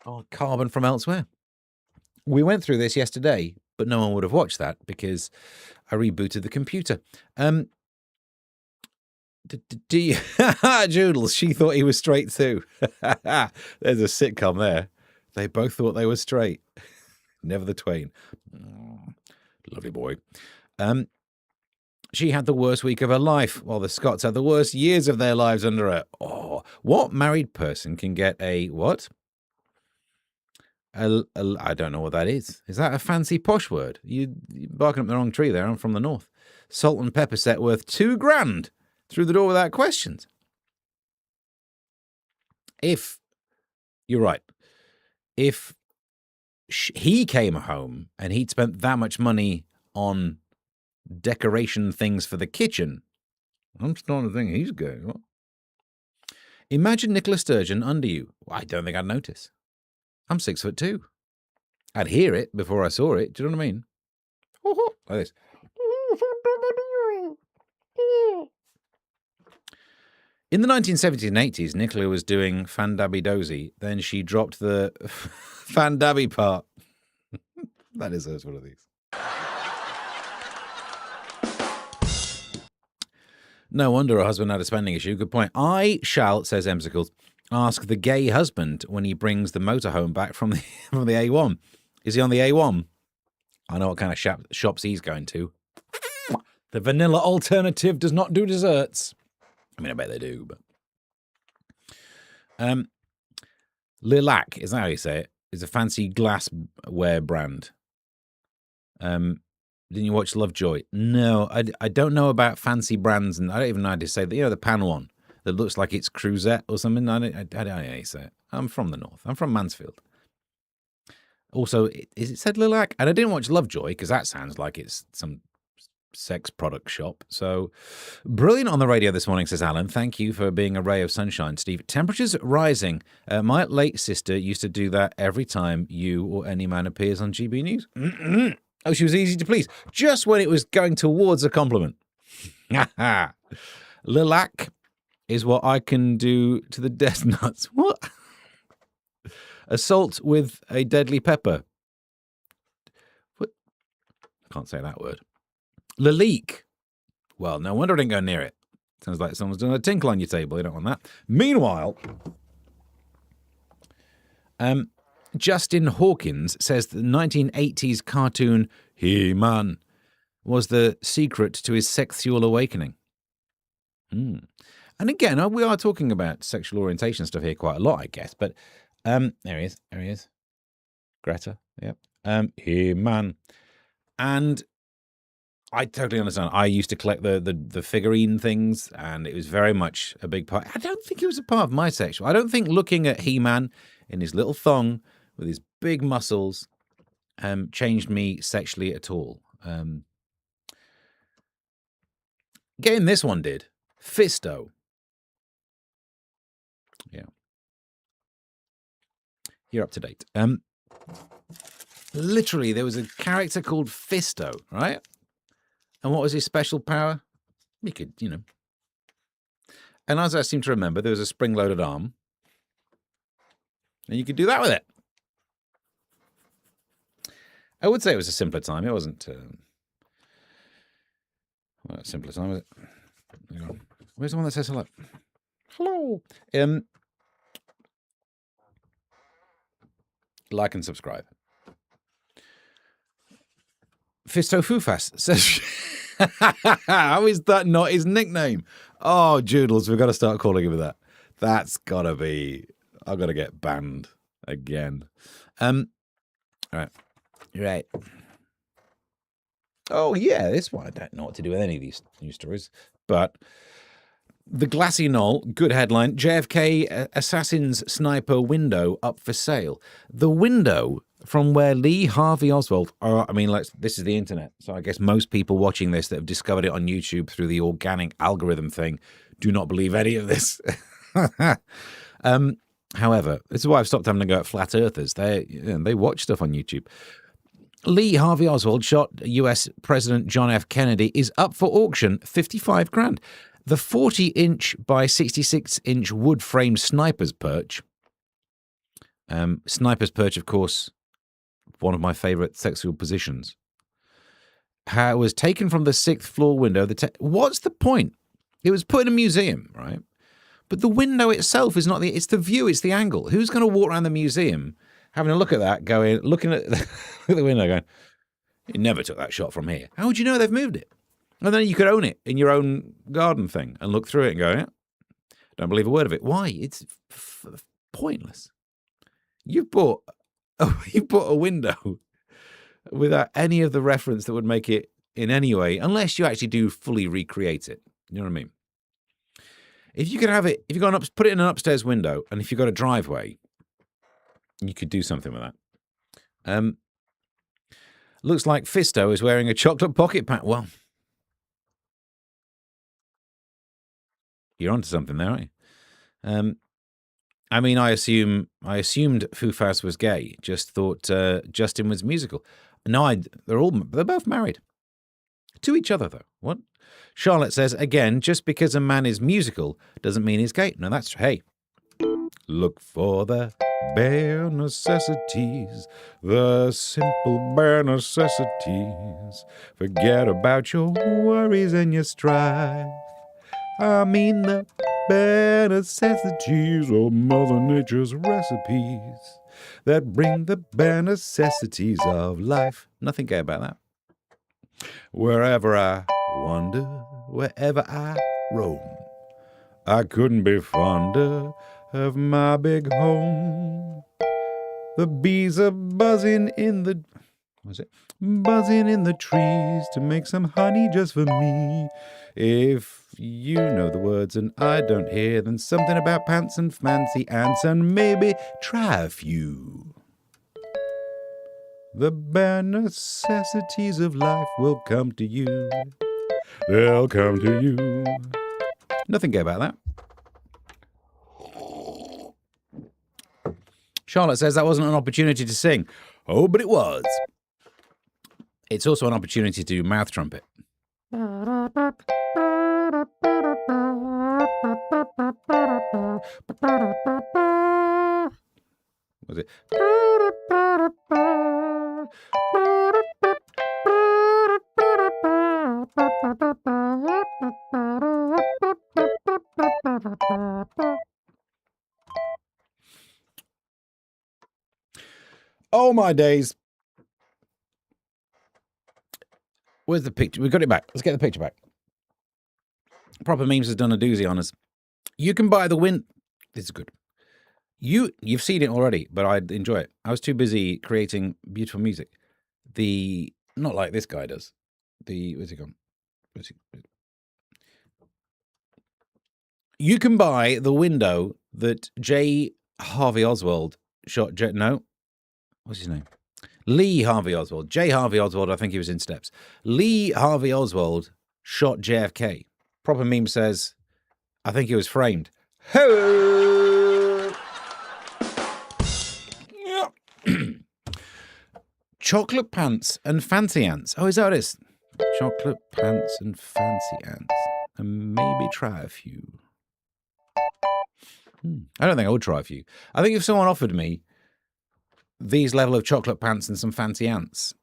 our carbon from elsewhere. We went through this yesterday, but no one would have watched that because I rebooted the computer. Do you... Joodles, she thought he was straight too. There's a sitcom there. They both thought they were straight. Never the twain. Lovely boy. She had the worst week of her life, while the Scots had the worst years of their lives under her. Oh, what married person can get a what? I don't know what that is. Is that a fancy posh word? You're barking up the wrong tree there. I'm from the north. Salt and pepper set worth $2,000 through the door without questions. If you're right, if he came home and he'd spent that much money on decoration things for the kitchen, I'm starting to think he's gay. What? Imagine Nicola Sturgeon under you. I don't think I'd notice. I'm 6'2". I'd hear it before I saw it. Do you know what I mean? Like this. In the 1970s and 80s, Nicola was doing Fandabby Dozy. Then she dropped the Fandabby part. That is one of these. No wonder her husband had a spending issue. Good point. I shall, says Emsicles, ask the gay husband when he brings the motorhome back from the A1. Is he on the A1? I know what kind of shops he's going to. The vanilla alternative does not do desserts. I mean, I bet they do, but... Lilac, is that how you say it? It's a fancy glassware brand. Didn't you watch Lovejoy? No, I don't know about fancy brands, and I don't even know how to say that. You know, the pan one that looks like it's Cruzette or something. I don't know how you say it. I'm from the north. I'm from Mansfield. Also, is it said Lilac? And I didn't watch Lovejoy because that sounds like it's some sex product shop. So brilliant on the radio this morning, says Alan. Thank you for being a ray of sunshine, Steve. Temperatures rising. My late sister used to do that every time you or any man appears on GB News. Oh, she was easy to please. Just when it was going towards a compliment. Lilac is what I can do to the death nuts. What? Assault with a deadly pepper. What? I can't say that word. Lalique. Well, no wonder I didn't go near it. Sounds like someone's doing a tinkle on your table. You don't want that. Meanwhile, Justin Hawkins says the 1980s cartoon He-Man was the secret to his sexual awakening. And again, we are talking about sexual orientation stuff here quite a lot, I guess. But there he is. There he is. Greta. Yep. He-Man. And I totally understand. I used to collect the figurine things, and it was very much a big part. I don't think it was a part of my sexual. I don't think looking at He-Man in his little thong with his big muscles changed me sexually at all. Getting this one did. Fisto. Yeah. You're up to date. Literally, there was a character called Fisto, right? And what was his special power? He could, And as I seem to remember, there was a spring-loaded arm. And you could do that with it. I would say it was a simpler time. It wasn't a simpler time, was it? Hang on. Where's the one that says hello? Hello. Like and subscribe. Fisto Fufas says, how is that not his nickname? Oh, Joodles, we've got to start calling him that. That's got to be... I've got to get banned again. All right. You're right. Oh, yeah, this one. I don't know what to do with any of these news stories. But the Glassy Knoll, good headline. JFK assassin's sniper window up for sale. The window from where Lee Harvey Oswald, this is the internet. So I guess most people watching this that have discovered it on YouTube through the organic algorithm thing do not believe any of this. However, this is why I've stopped having to go at flat earthers. They watch stuff on YouTube. Lee Harvey Oswald shot U.S. President John F. Kennedy is up for auction, $55,000. The 40-inch by 66-inch wood-framed sniper's perch. Sniper's perch, of course, one of my favourite sexual positions. Was taken from the 6th floor window. What's the point? It was put in a museum, right? But the window itself is not it's the view, it's the angle. Who's going to walk around the museum having a look at that, looking at the window going, you never took that shot from here. How would you know they've moved it? And then you could own it in your own garden thing and look through it and go, yeah, don't believe a word of it. Why? It's pointless. You bought a window without any of the reference that would make it in any way, unless you actually do fully recreate it. You know what I mean? If you could have it, if you put it in an upstairs window, and if you've got a driveway, you could do something with that. Looks like Fisto is wearing a chocolate pocket pack. Well, you're onto something there, aren't you? I assumed Foo Fast was gay. Just thought Justin was musical. No, they're both married to each other, though. What? Charlotte says again, just because a man is musical doesn't mean he's gay. No, that's hey. Look for the bare necessities, the simple bare necessities. Forget about your worries and your strife. I mean the bare necessities of Mother Nature's recipes that bring the bare necessities of life. Nothing gay about that. Wherever I wander, wherever I roam, I couldn't be fonder of my big home. The bees are buzzing in the trees to make some honey just for me. If you know the words and I don't hear, then something about pants and fancy ants, and maybe try a few. The bare necessities of life will come to you. They'll come to you. Nothing gay about that. Charlotte says that wasn't an opportunity to sing. Oh, but it was. It's also an opportunity to do mouth trumpet. Was it? Oh, my days. Where's the picture? We've got it back. Let's get the picture back. Proper Memes has done a doozy on us. You can buy the win. This is good. You've seen it already, but I'd enjoy it. I was too busy creating beautiful music. Not like this guy does. Where's he gone? You can buy the window that J. Harvey Oswald shot. What's his name? Lee Harvey Oswald. J. Harvey Oswald, I think he was in Steps. Lee Harvey Oswald shot JFK. Proper Meme says, I think he was framed. Chocolate pants and fancy ants. Oh, is that what it is? Chocolate pants and fancy ants. And maybe try a few. I don't think I would try a few. I think if someone offered me these level of chocolate pants and some fancy ants,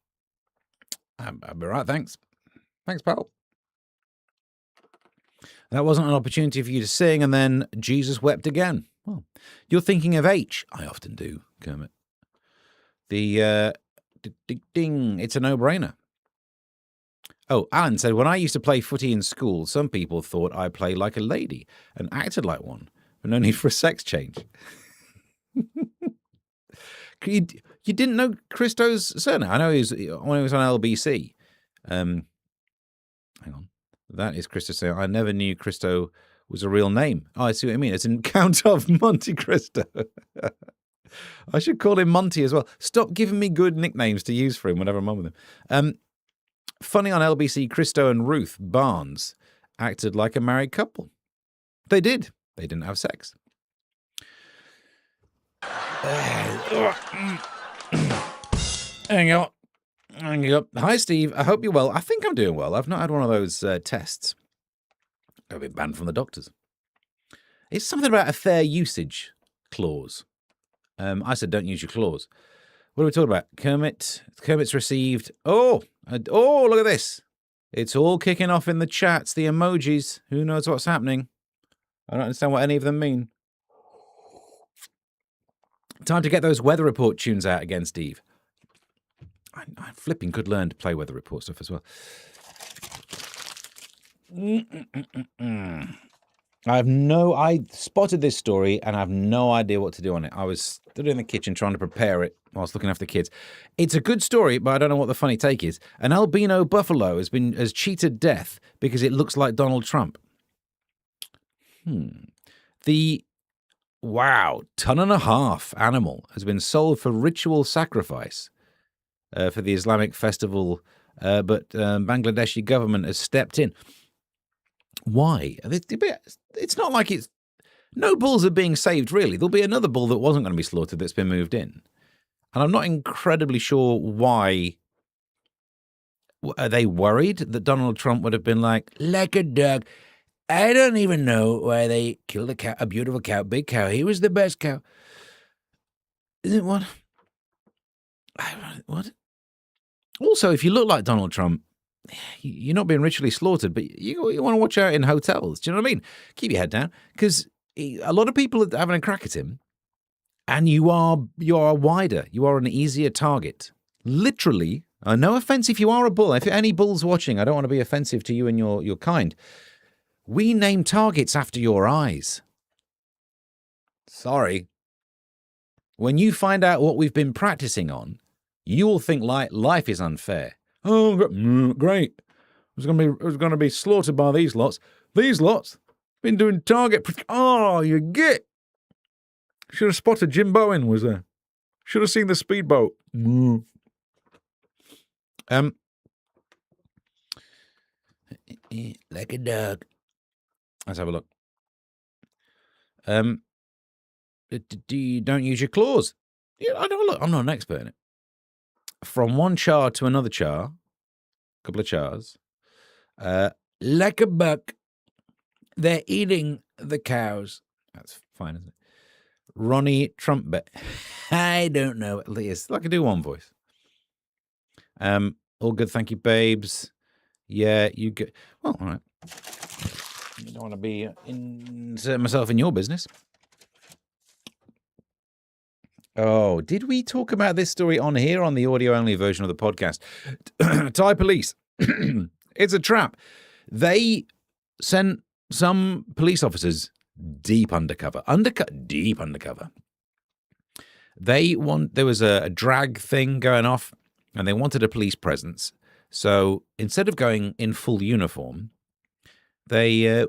I'd be right, thanks. Thanks, pal. That wasn't an opportunity for you to sing, and then Jesus wept again. Well, you're thinking of H. I often do, Kermit. It's a no-brainer. Oh, Alan said, when I used to play footy in school, some people thought I played like a lady and acted like one, but no need for a sex change. You didn't know Christo's surname? I know when he was on LBC. Hang on. That is Christo saying, I never knew Christo was a real name. Oh, I see what you mean. It's in Count of Monte Cristo. I should call him Monty as well. Stop giving me good nicknames to use for him whenever I'm on with him. Funny on LBC, Christo and Ruth Barnes acted like a married couple. They did. They didn't have sex. Hang on. Hi, Steve. I hope you're well. I think I'm doing well. I've not had one of those tests. I've been banned from the doctors. It's something about a fair usage clause. I said don't use your clause. What are we talking about? Kermit's received... Oh, look at this. It's all kicking off in the chats, the emojis. Who knows what's happening? I don't understand what any of them mean. Time to get those weather report tunes out again, Steve. I flipping could learn to play weather report stuff as well. I spotted this story and I have no idea what to do on it. I was stood in the kitchen trying to prepare it whilst looking after the kids. It's a good story, but I don't know what the funny take is. An albino buffalo has cheated death because it looks like Donald Trump. The 1.5 ton animal has been sold for ritual sacrifice for the Islamic festival, but Bangladeshi government has stepped in. Why? It's not like it's... No bulls are being saved, really. There'll be another bull that wasn't going to be slaughtered that's been moved in. And I'm not incredibly sure why. Are they worried that Donald Trump would have been like a dog? I don't even know why they killed a cow, a beautiful cow, big cow. He was the best cow. Is it what? What? Also, if you look like Donald Trump, you're not being ritually slaughtered, but you want to watch out in hotels. Do you know what I mean? Keep your head down, because a lot of people are having a crack at him, and you are wider. You are an easier target. Literally, no offense if you are a bull. If any bulls watching, I don't want to be offensive to you and your kind. We name targets after your eyes. Sorry. When you find out what we've been practicing on, you will think life is unfair. Oh, great. I was going to be slaughtered by these lots. These lots been doing target. Oh, you get. Should have spotted Jim Bowen was there. Should have seen the speedboat. Like a dog. Let's have a look. Don't use your claws. Yeah, I don't look. I'm not an expert in it. From one char to another char, a couple of chars, like a buck, they're eating the cows. That's fine, isn't it? Ronnie Trumpet. I don't know at least. I can do one voice. All good, thank you, babes. Yeah, you get. Well, all right. I don't want to be insert myself in your business. Oh, did we talk about this story on here on the audio-only version of the podcast? Thai police. It's a trap. They sent some police officers deep undercover. Deep undercover. There was a drag thing going off, and they wanted a police presence. So instead of going in full uniform, they...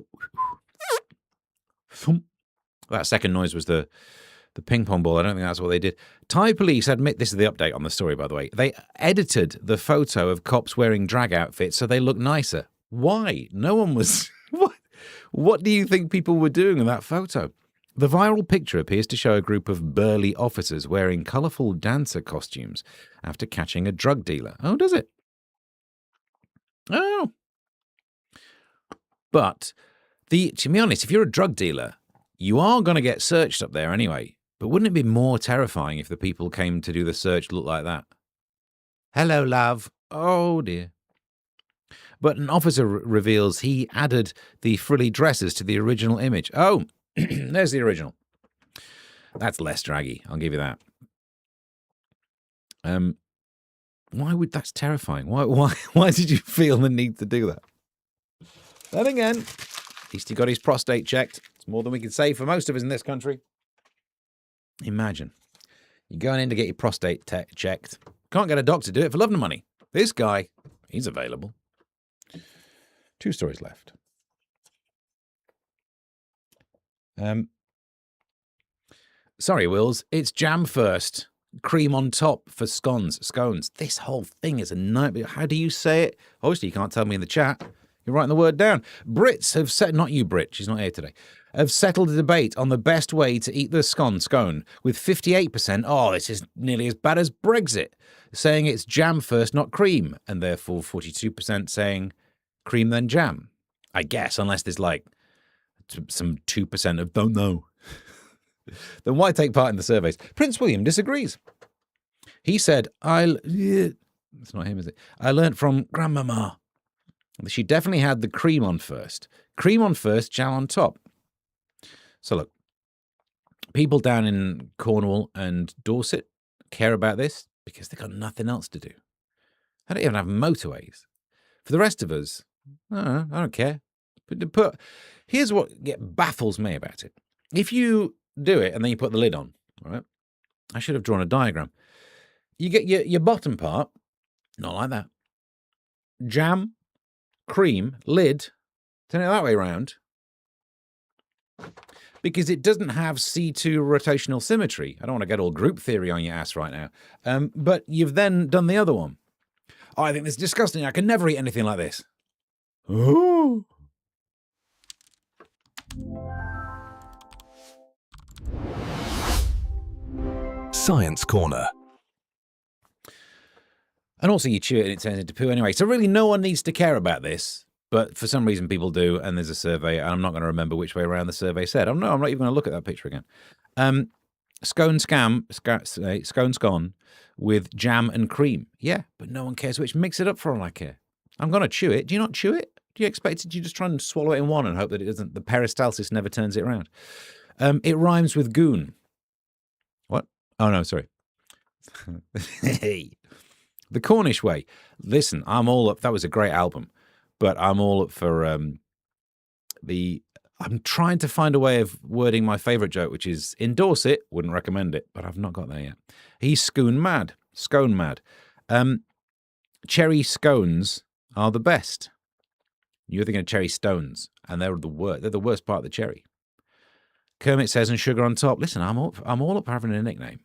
that second noise was the ping pong ball. I don't think that's what they did. Thai police admit, this is the update on the story, by the way, they edited the photo of cops wearing drag outfits so they look nicer. Why? No one was... What do you think people were doing in that photo? The viral picture appears to show a group of burly officers wearing colourful dancer costumes after catching a drug dealer. Oh, does it? Oh. But, to be honest, if you're a drug dealer, you are going to get searched up there anyway. But wouldn't it be more terrifying if the people came to do the search look like that? Hello, love. Oh, dear. But an officer reveals he added the frilly dresses to the original image. Oh, there's the original. That's less draggy, I'll give you that. That's terrifying. Why did you feel the need to do that? Then again, at least he got his prostate checked. It's more than we can say for most of us in this country. Imagine. You're going in to get your prostate checked. Can't get a doctor to do it for love nor money. This guy, He's available. 2 stories left. Sorry, Wills. It's jam first. Cream on top for scones. This whole thing is a nightmare. How do you say it? Obviously, you can't tell me in the chat. You're writing the word down. Brits have said, not you, Brit, she's not here today, have settled a debate on the best way to eat the scone, with 58%, this is nearly as bad as Brexit, saying it's jam first, not cream, and therefore 42% saying cream then jam. I guess, unless there's like some 2% of don't know. Then why take part in the surveys? Prince William disagrees. He said, it's not him, is it? I learnt from Grandmama. She definitely had the cream on first. Cream on first, jam on top. So look, people down in Cornwall and Dorset care about this because they've got nothing else to do. They don't even have motorways. For the rest of us, I don't care. But here's what baffles me about it. If you do it and then you put the lid on, right? I should have drawn a diagram. You get your bottom part, not like that. Jam, cream, lid, turn it that way around. Because it doesn't have C2 rotational symmetry. I don't want to get all group theory on your ass right now. But you've then done the other one. I think this is disgusting. I can never eat anything like this. Oh. Science Corner. And also you chew it and it turns into poo anyway. So really no one needs to care about this. But for some reason people do, and there's a survey, and I'm not going to remember which way around the survey said. I'm not even going to look at that picture again. Scone with jam and cream. Yeah, but no one cares which. Mix it up for all I care. I'm going to chew it. Do you not chew it? Do you expect it? Do you just try and swallow it in one and hope that it doesn't? The peristalsis never turns it around. It rhymes with goon. What? Oh, no, sorry. Hey. The Cornish way. Listen, I'm all up. That was a great album. But I'm all up for I'm trying to find a way of wording my favourite joke, which is endorse it, wouldn't recommend it, but I've not got there yet. He's scone mad. Cherry scones are the best. You're thinking of cherry stones, and they're the worst. They're the worst part of the cherry. Kermit says, and sugar on top. Listen, I'm all up for having a nickname,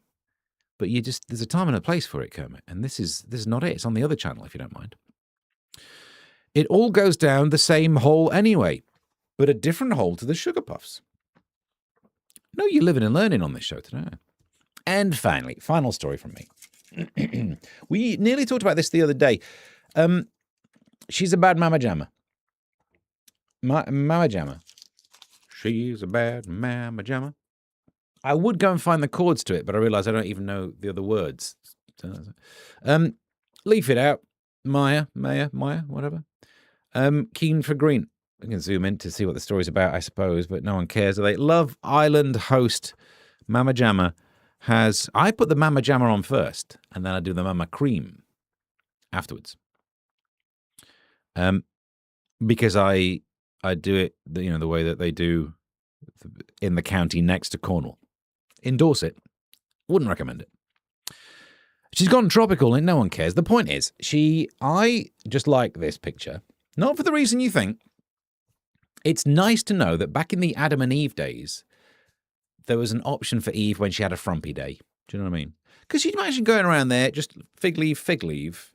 but there's a time and a place for it, Kermit, and this is not it. It's on the other channel, if you don't mind. It all goes down the same hole anyway, but a different hole to the sugar puffs. No, you're living and learning on this show today. And finally, final story from me. We nearly talked about this the other day. She's a bad mama jamma. Mama jamma. She's a bad mama jamma. I would go and find the chords to it, but I realise I don't even know the other words. Leaf it out. Maya, whatever. Keen for green. We can zoom in to see what the story's about, I suppose, but no one cares. Love Island host Mama Jamma has... I put the Mama Jamma on first, and then I do the Mama Cream afterwards. Because I do it, the way that they do in the county next to Cornwall. Endorse it. Wouldn't recommend it. She's gone tropical and no one cares. The point is, I just like this picture. Not for the reason you think. It's nice to know that back in the Adam and Eve days, there was an option for Eve when she had a frumpy day. Do you know what I mean? Because you'd imagine going around there, just fig leaf.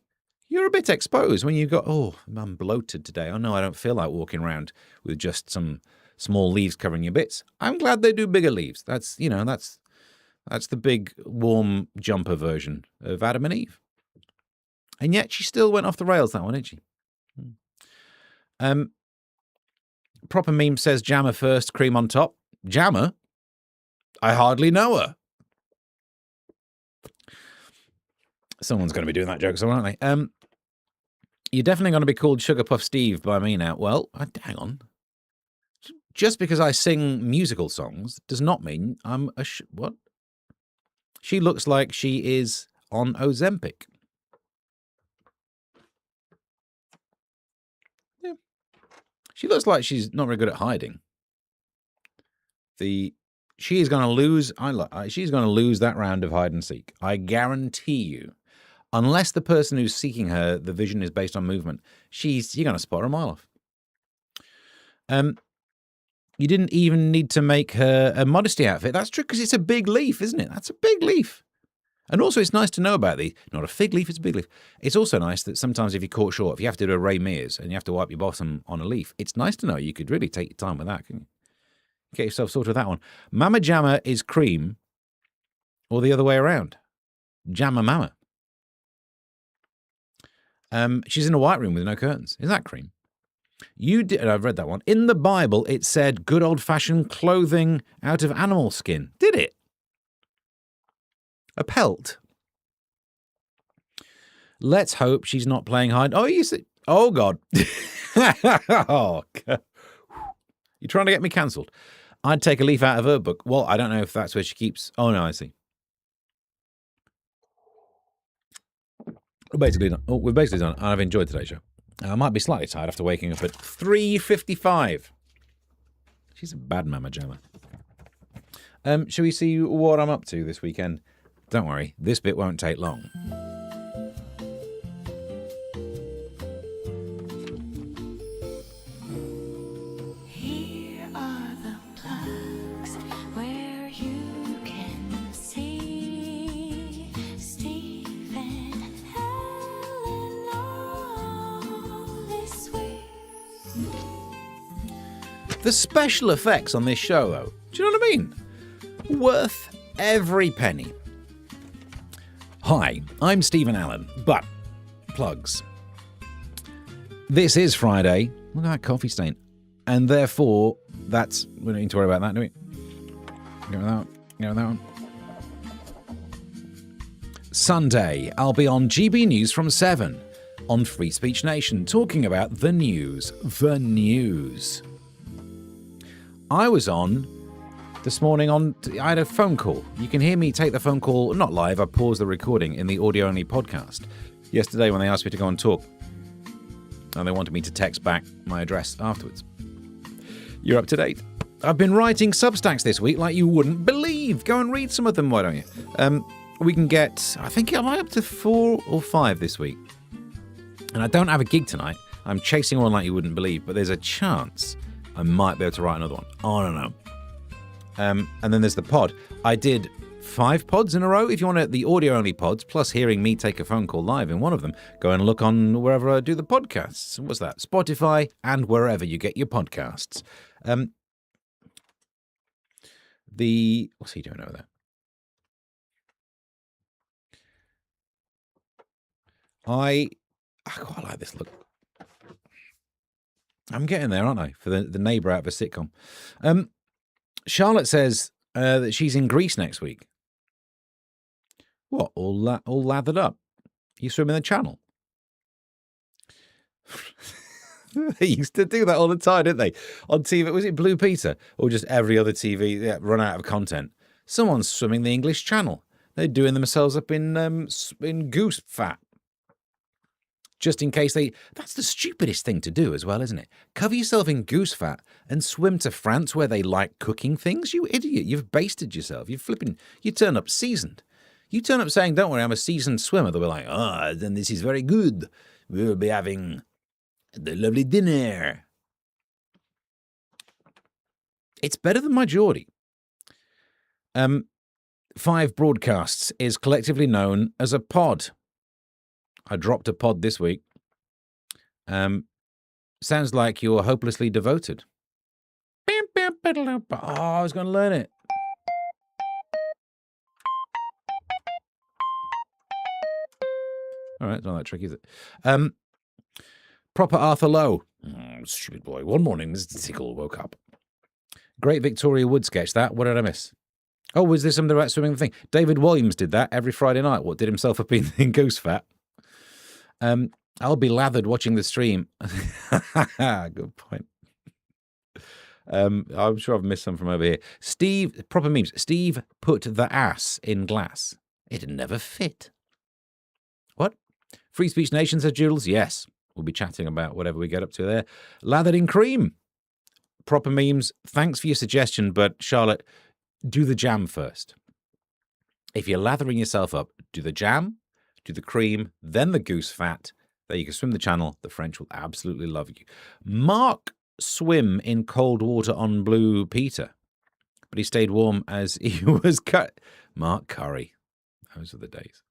You're a bit exposed when you go, oh, I'm bloated today. Oh, no, I don't feel like walking around with just some small leaves covering your bits. I'm glad they do bigger leaves. That's the big, warm jumper version of Adam and Eve. And yet she still went off the rails, that one, didn't she? Proper Meme says Jammer first, cream on top. Jammer? I hardly know her. Someone's going to be doing that joke somewhere, aren't they? You're definitely going to be called Sugar Puff Steve by me now. Well, hang on. Just because I sing musical songs does not mean I'm a... What? She looks like she is on Ozempic. Yeah. She looks like she's not very good at hiding. She is going to lose... she's going to lose that round of hide and seek. I guarantee you. Unless the person who's seeking her, the vision is based on movement, you're going to spot her a mile off. You didn't even need to make her a modesty outfit. That's true, because it's a big leaf, isn't it? That's a big leaf. And also, it's nice to know about these. Not a fig leaf, it's a big leaf. It's also nice that sometimes if you're caught short, if you have to do a Ray Mears and you have to wipe your bottom on a leaf, it's nice to know you could really take your time with that, couldn't you? Get yourself sorted with that one. Mama Jamma is cream, or the other way around. Jamma Mama. She's in a white room with no curtains. Is that cream? I've read that one. In the Bible, it said good old-fashioned clothing out of animal skin. Did it? A pelt. Let's hope she's not playing hide. Oh, you see? Oh, God. Oh, God. You're trying to get me cancelled. I'd take a leaf out of her book. Well, I don't know if that's where she keeps... Oh, no, I see. We're basically done. I've enjoyed today's show. I might be slightly tired after waking up at 3:55. She's a bad Mama Jamma. Shall we see what I'm up to this weekend? Don't worry, this bit won't take long. Here are the plugs where you can see Steve and Helen all this week. The special effects on this show, though, do you know what I mean? Worth every penny. Hi, I'm Stephen Allen, but plugs. This is Friday. Look at that coffee stain. And therefore, we don't need to worry about that, do we? Go with that one. Sunday, I'll be on GB News from 7 on Free Speech Nation, talking about the news. The news. I was on this morning I had a phone call. You can hear me take the phone call, not live, I paused the recording in the audio-only podcast yesterday when they asked me to go and talk. And they wanted me to text back my address afterwards. You're up to date. I've been writing Substacks this week like you wouldn't believe. Go and read some of them, why don't you? We can get, I think I'm up to 4 or 5 this week. And I don't have a gig tonight. I'm chasing one like you wouldn't believe, but there's a chance I might be able to write another one. I don't know. And then there's the pod. I did 5 pods in a row. If you want the audio-only pods, plus hearing me take a phone call live in one of them, go and look on wherever I do the podcasts. What's that? Spotify and wherever you get your podcasts. What's he doing over there? I quite like this look. I'm getting there, aren't I? For the neighbour out of a sitcom. Charlotte says that she's in Greece next week. What? All lathered up? You swim in the channel? They used to do that all the time, didn't they? On TV, was it Blue Peter? Or just every other TV run out of content? Someone's swimming the English Channel. They're doing themselves up in goose fat. Just in case that's the stupidest thing to do as well, isn't it? Cover yourself in goose fat and swim to France where they like cooking things. You idiot. You've basted yourself. You turn up seasoned. You turn up saying, don't worry, I'm a seasoned swimmer. They'll be like, then this is very good. We'll be having the lovely dinner. It's better than my Geordie. 5 broadcasts is collectively known as a pod. I dropped a pod this week. Sounds like you're hopelessly devoted. Oh, I was going to learn it. All right, it's not that tricky, is it? Proper Arthur Lowe. Stupid boy. One morning, Mr. Tickle woke up. Great Victoria Wood sketch, that. What did I miss? Oh, was there something about swimming the thing? David Williams did that every Friday night. What, did himself up in goose fat? I'll be lathered watching the stream. Good point. I'm sure I've missed some from over here. Steve, proper memes. Steve put the ass in glass. It'd never fit. What? Free Speech Nation, says Jules. Yes. We'll be chatting about whatever we get up to there. Lathered in cream. Proper memes. Thanks for your suggestion, but Charlotte, do the jam first. If you're lathering yourself up, do the jam, do the cream, then the goose fat. There you can swim the channel. The French will absolutely love you. Mark swim in cold water on Blue Peter, but he stayed warm as he was cut. Mark Curry. Those are the days.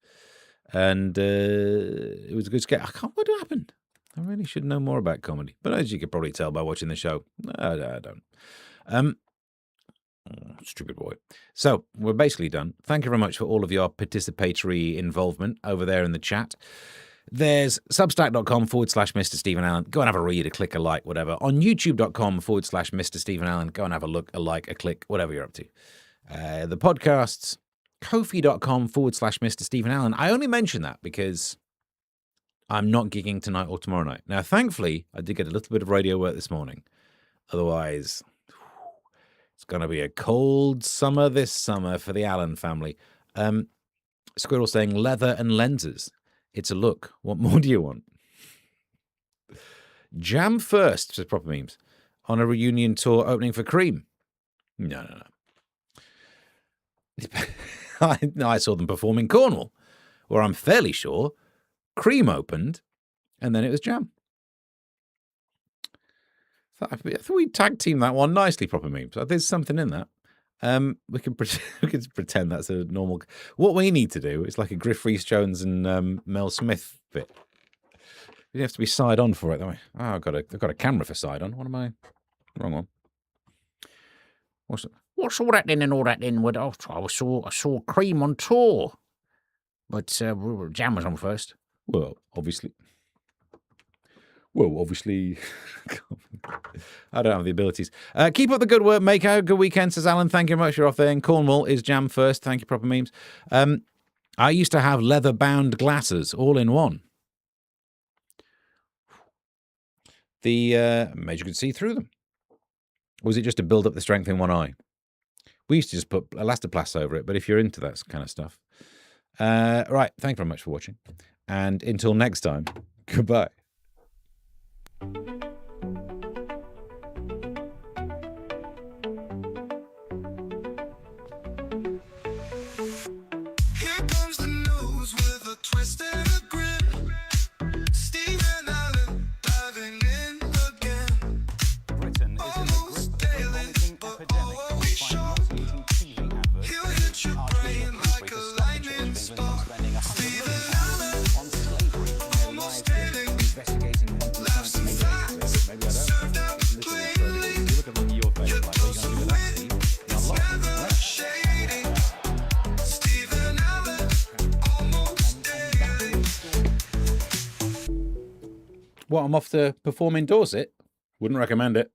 And it was a good sketch. I can't. What happened? I really should know more about comedy. But as you could probably tell by watching the show, I don't. Stupid boy. So we're basically done. Thank you very much for all of your participatory involvement over there in the chat. There's substack.com/Mr. Stephen Allen. Go and have a read, a click, a like, whatever. On youtube.com/Mr. Stephen Allen. Go and have a look, a like, a click, whatever you're up to. The podcasts, Ko-fi.com/Mr. Stephen Allen. I only mention that because I'm not gigging tonight or tomorrow night. Now, thankfully, I did get a little bit of radio work this morning. Otherwise, it's going to be a cold summer this summer for the Allen family. Squirrel saying leather and lenses. It's a look. What more do you want? Jam first, says Proper Memes, on a reunion tour opening for Cream. No. I saw them perform in Cornwall, where I'm fairly sure Cream opened, and then it was Jam. I thought we tag team that one nicely, Proper Memes. There's something in that. We can pretend that's a normal. What we need to do is like a Griff Rhys-Jones and Mel Smith bit. You have to be side on for it, don't we? Oh, I've got a camera for side on. What am I? Wrong one. What's all that then and all that then? I saw Cream on tour, but Jam was on first. Well, obviously. I don't have the abilities. Keep up the good work. Make a good weekend, says Alan. Thank you very much. You're off there. In Cornwall is Jam first. Thank you, Proper Memes. I used to have leather-bound glasses all in one. The made you could see through them. Or was it just to build up the strength in one eye? We used to just put elastoplast over it, but if you're into that kind of stuff. Right, thank you very much for watching. And until next time, goodbye. Here comes the news with a twist and a grin. Stephen Allen diving in again. Britain is in the grip of a vomiting epidemic. He'll hit your brain like a lightning spark. Stephen Allen on slavery, almost daily. Laughs and facts served out plainly. You're close to win, it's never shady. Stephen Allen, almost daily. What, I'm off to perform in Dorset? Wouldn't recommend it.